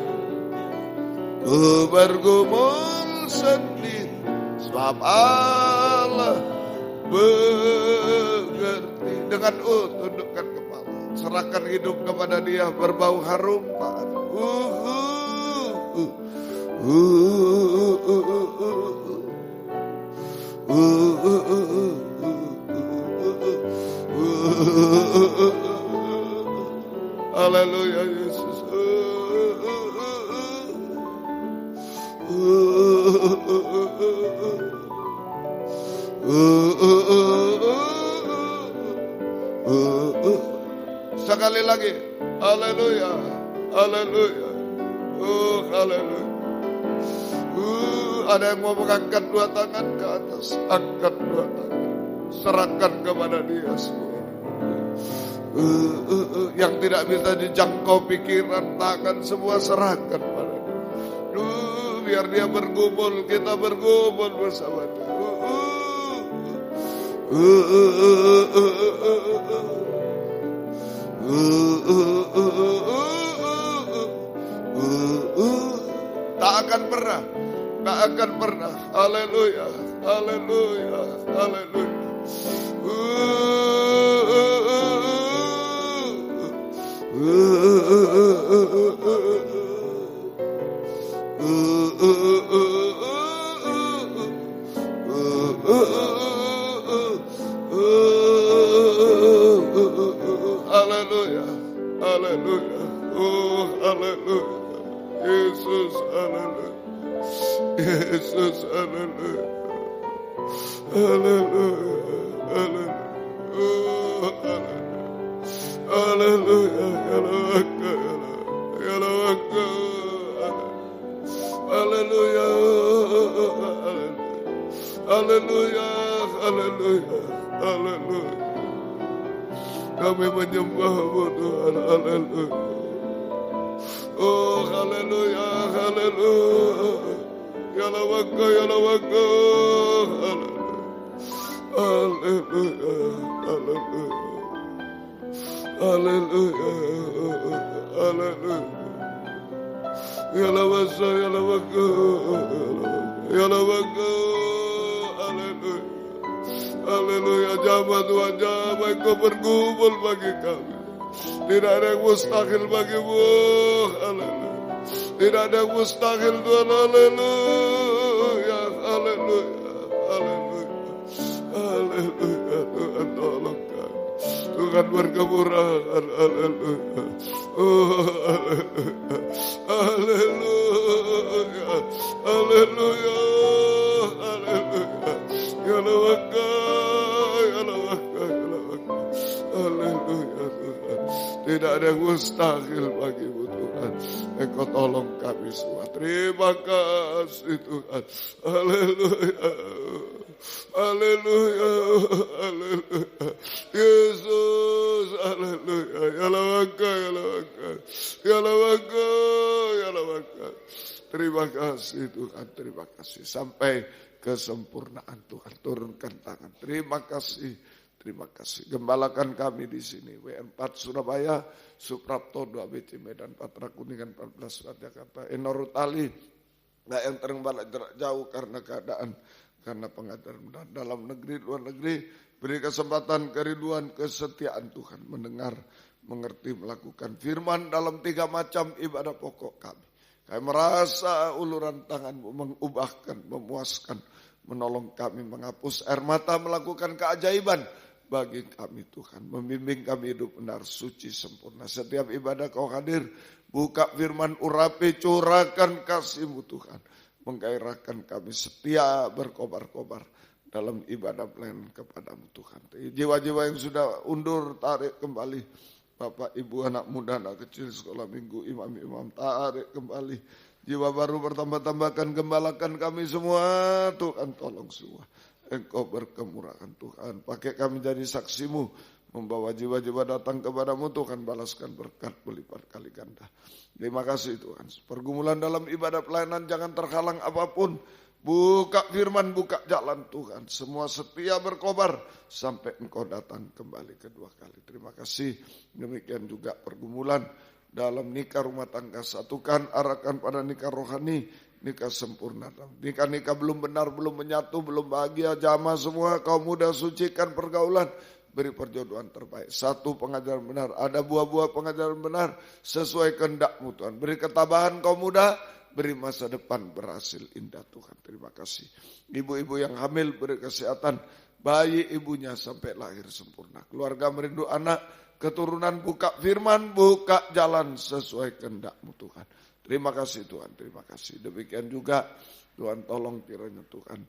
ku bergumul sendiri, sebab Allah mengerti. Dengan tundukkan kepala, serahkan hidup kepada Dia, berbau harum taat. Haleluya Yesus. Sekali lagi, haleluya, haleluya, haleluya. Ada yang mau mengangkat dua tangan ke atas, angkat dua tangan, serahkan kepada Dia semua. Yang tidak bisa dijangkau pikiran, tangan, semua serahkan pada Dia. Biar Dia bergumul, kita bergumul bersama Dia. Tak akan pernah, tak akan pernah. Haleluya, haleluya, haleluya. Haleluya, haleluya, haleluya. Yesus, haleluya, Yesus, haleluya, haleluya, haleluya, haleluya, haleluya, haleluya, haleluya, haleluya. Kami menyembah-Mu Tuhan, haleluya. Oh haleluya, haleluya. Ya lawaka, ya lawaka, haleluya, haleluya, haleluya, haleluya. Ya lawasa, ya lawaka, ya lawaka, haleluya. Haleluya, jamah Tuhan, jamah Engkau bergumul bagi kami. Tidak ada yang mustahil bagimu, haleluya. Tidak ada yang mustahil Tuhan, haleluya, haleluya, haleluya, haleluya. Tuhan tolong kami, Tuhan berkemurahan, haleluya. Oh haleluya, haleluya, haleluya, haleluya. Ya lawaka, ya lawaka, ya lawaka, haleluya Tuhan. Tidak ada yang mustahil bagimu Tuhan. Engkau tolong kami semua. Terima kasih Tuhan. Haleluya. Haleluya, haleluya. Yesus, haleluya. Ya lawaka, ya lawaka. Ya lawaka, ya lawaka. Terima kasih Tuhan, terima kasih. Sampai kesempurnaan Tuhan, turunkan tangan. Terima kasih, terima kasih. Gembalakan kami di sini. W4 Surabaya, Suprapto 2 BC Medan, Patra Kuningan 14 Surat Jakarta, Enorutali. Nah yang tergembala jarak jauh karena keadaan, karena pengajaran dalam negeri, luar negeri. Beri kesempatan kerinduan, kesetiaan Tuhan mendengar, mengerti, melakukan firman dalam 3 macam ibadah pokok kami. Kami merasa uluran tangan-Mu mengubahkan, memuaskan, menolong kami, menghapus air mata, melakukan keajaiban bagi kami Tuhan. Membimbing kami hidup benar, suci, sempurna. Setiap ibadah Kau hadir, buka firman, urapi, curahkan kasih-Mu Tuhan. Menggairahkan kami setia berkobar-kobar dalam ibadah pelayanan kepadamu Tuhan. Jiwa-jiwa yang sudah undur, tarik kembali. Bapak, Ibu, anak muda, anak kecil, sekolah minggu, imam-imam, tarik kembali. Jiwa baru bertambah-tambahkan, gembalakan kami semua. Tuhan tolong semua. Engkau berkemurahan Tuhan. Pakai kami jadi saksi-Mu. Membawa jiwa-jiwa datang kepadamu Tuhan. Balaskan berkat berlipat kali ganda. Terima kasih Tuhan. Pergumulan dalam ibadah pelayanan jangan terhalang apapun. Buka firman, buka jalan Tuhan. Semua setia berkobar sampai Engkau datang kembali kedua kali. Terima kasih. Demikian juga pergumulan dalam nikah rumah tangga. Satukan, arahkan pada nikah rohani, nikah sempurna. Nikah-nikah belum benar, belum menyatu, belum bahagia. Jamaah semua, kaum muda sucikan pergaulan. Beri perjodohan terbaik. Satu pengajaran benar. Ada buah-buah pengajaran benar sesuai kehendak-Mu Tuhan. Beri ketabahan kaum muda. Beri masa depan berhasil indah Tuhan. Terima kasih. Ibu-ibu yang hamil beri kesehatan. Bayi ibunya sampai lahir sempurna. Keluarga merindu anak. Keturunan buka firman. Buka jalan sesuai kehendak-Mu Tuhan. Terima kasih Tuhan. Terima kasih. Demikian juga Tuhan tolong kiranya Tuhan.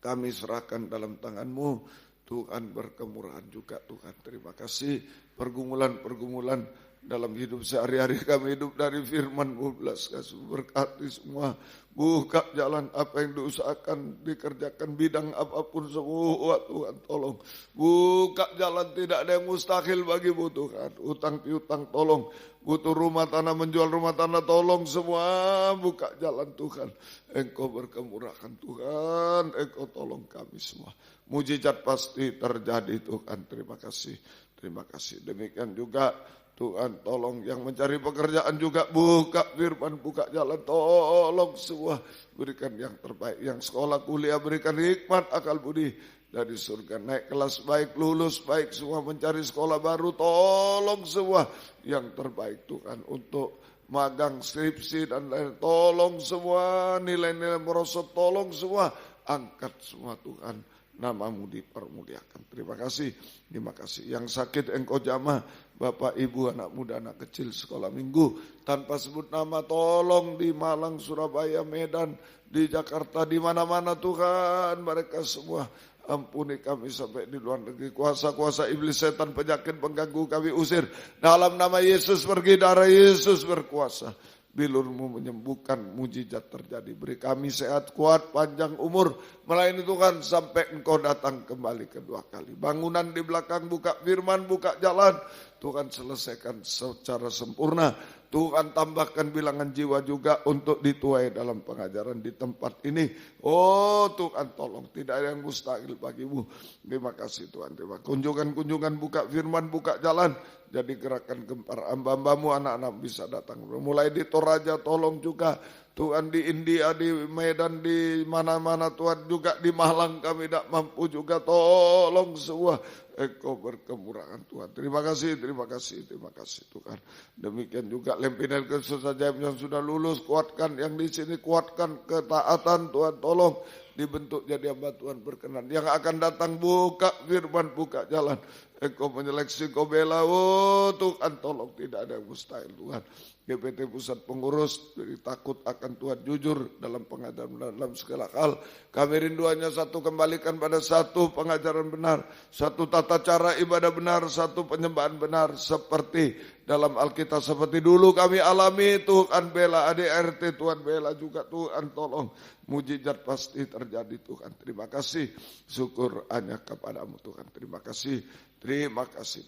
Kami serahkan dalam tangan-Mu. Tuhan berkemurahan juga Tuhan. Terima kasih. Pergumulan-pergumulan dalam hidup sehari-hari kami hidup dari firman-Mu, belas kasih berkati semua. Buka jalan apa yang diusahakan, dikerjakan bidang apapun semua Tuhan tolong. Buka jalan, tidak ada yang mustahil bagi-Mu Tuhan. Utang piutang tolong. Butuh rumah tanah, menjual rumah tanah tolong semua. Buka jalan Tuhan. Engkau berkemurahan Tuhan. Engkau tolong kami semua. Mujizat pasti terjadi Tuhan. Terima kasih. Terima kasih. Demikian juga Tuhan tolong yang mencari pekerjaan juga buka firman, buka jalan, tolong semua berikan yang terbaik. Yang sekolah kuliah berikan hikmat akal budi dari surga, naik kelas baik, lulus baik, semua mencari sekolah baru, tolong semua yang terbaik Tuhan. Untuk magang, skripsi dan lain, tolong semua nilai-nilai merosot, tolong semua, angkat semua Tuhan. Nama-Mu dipermuliakan. Terima kasih. Terima kasih. Yang sakit Engkau jamah. Bapak, Ibu, anak muda, anak kecil, sekolah minggu. Tanpa sebut nama, tolong di Malang, Surabaya, Medan, di Jakarta, di mana-mana Tuhan. Mereka semua ampuni kami sampai di luar negeri. Kuasa-kuasa iblis, setan, penyakit, pengganggu kami usir. Dalam nama Yesus pergi, darah Yesus berkuasa. Bilur-Mu menyembuhkan, mujizat terjadi. Beri kami sehat, kuat, panjang umur. Melayani Tuhan sampai Engkau datang kembali kedua kali. Bangunan di belakang buka firman, buka jalan. Tuhan selesaikan secara sempurna. Tuhan tambahkan bilangan jiwa juga untuk dituai dalam pengajaran di tempat ini. Oh Tuhan tolong, tidak ada yang mustahil bagi-Mu. Terima kasih Tuhan. Terima kasih. Kunjungan-kunjungan buka firman, buka jalan. Jadi gerakan gempar hamba-Hamba-Mu, anak-anak bisa datang. Mulai di Toraja tolong juga. Tuhan di India, di Medan, di mana-mana Tuhan juga di Malang kami tidak mampu juga. Tolong semua. Engkau berkemurahan Tuhan. Terima kasih, terima kasih, terima kasih Tuhan. Demikian juga Lempinel Kristus Ajaib yang sudah lulus, kuatkan yang di sini, kuatkan ketaatan Tuhan. Tolong dibentuk jadi hamba Tuhan berkenan. Yang akan datang buka firman, buka jalan. Engkau menyeleksi, Engkau bela. Oh Tuhan, tolong, tidak ada yang mustahil Tuhan. GPT Pusat Pengurus jadi takut akan Tuhan, jujur dalam pengajaran dalam segala hal. Kami rindu hanya satu, kembalikan pada satu pengajaran benar, satu tata cara ibadah benar, satu penyembahan benar seperti dalam Alkitab, seperti dulu kami alami. Tuhan bela ADRT, Tuhan bela juga Tuhan, tolong. Mujizat pasti terjadi Tuhan. Terima kasih, syukur hanya kepadamu Tuhan. Terima kasih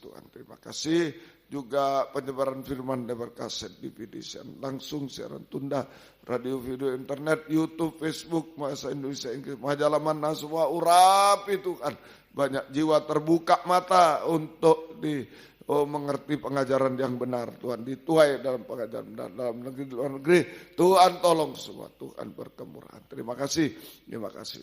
Tuhan, terima kasih. Juga penyebaran firman lewat kaset, DVD, langsung siaran tunda, radio, video, internet, YouTube, Facebook, bahasa Indonesia, Inggris, majalah mana semua urapi Tuhan. Banyak jiwa terbuka mata untuk mengerti pengajaran yang benar Tuhan, dituai dalam pengajaran benar dalam negeri luar negeri. Tuhan tolong semua, Tuhan berkemurahan. Terima kasih,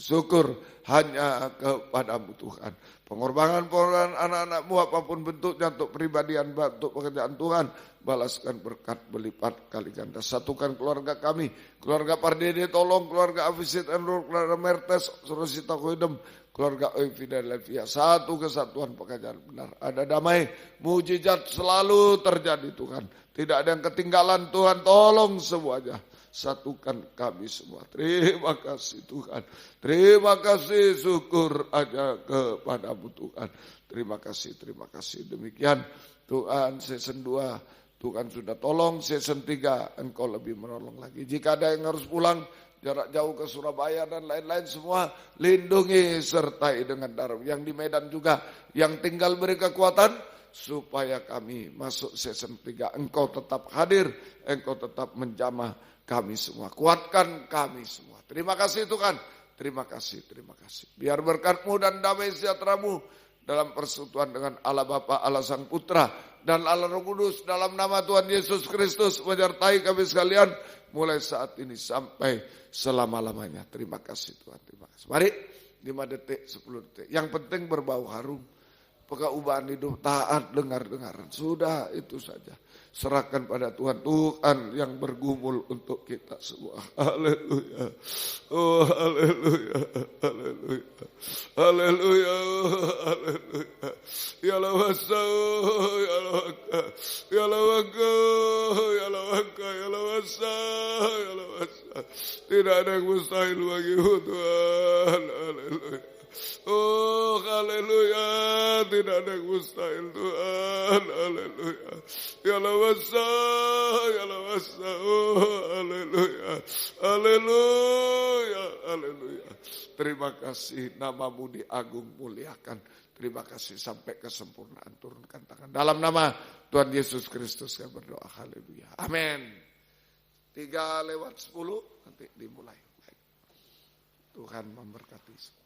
syukur hanya kepadamu Tuhan. Pengorbanan anak-anakmu apapun bentuknya, untuk pribadian, untuk pekerjaan Tuhan, balaskan berkat berlipat kali ganda. Satukan keluarga kami, keluarga Pardede tolong, keluarga Afisit Enrul, keluarga Mertes, Surasita Koidem, keluarga Oivi dan Levia, satu kesatuan pekerjaan benar. Ada damai, mujizat selalu terjadi Tuhan. Tidak ada yang ketinggalan Tuhan, tolong semuanya. Satukan kami semua. Terima kasih Tuhan. Terima kasih, syukur aja kepadamu Tuhan. Terima kasih. Demikian Tuhan season 2. Tuhan sudah tolong, season 3 Engkau lebih menolong lagi. Jika ada yang harus pulang jarak jauh ke Surabaya dan lain-lain semua, lindungi sertai dengan darah. Yang di Medan juga, yang tinggal beri kekuatan supaya kami masuk season 3. Engkau tetap hadir, Engkau tetap menjamah kami semua, kuatkan kami semua. Terima kasih Tuhan, terima kasih. Biar berkat-Mu dan damai sejahtera-Mu dalam persekutuan dengan Allah Bapa, Allah Sang Putra, dan Allah Roh Kudus, dalam nama Tuhan Yesus Kristus menyertai kami sekalian mulai saat ini sampai selama-lamanya. Terima kasih Tuhan, terima kasih. Mari 5 detik, 10 detik. Yang penting berbau harum, perubahan hidup, taat, dengar-dengaran. Sudah itu saja. Serahkan pada Tuhan, Tuhan yang bergumul untuk kita semua. Haleluya. Oh haleluya. Haleluya. Haleluya. Ya lawasa, ya lawaka, ya lawaka, ya lawaka, ya lawasa, ya lawasa. Tidak ada yang mustahil bagimu Tuhan. Haleluya. Oh haleluya, tidak ada yang mustahil Tuhan. Haleluya. Ya lawasa, ya lawasa. Oh haleluya. Haleluya. Haleluya. Terima kasih, namamu diagung muliakan. Terima kasih, sampai kesempurnaan turunkan tangan. Dalam nama Tuhan Yesus Kristus saya berdoa. Haleluya. Amin. 3:10 nanti dimulai. Tuhan memberkati.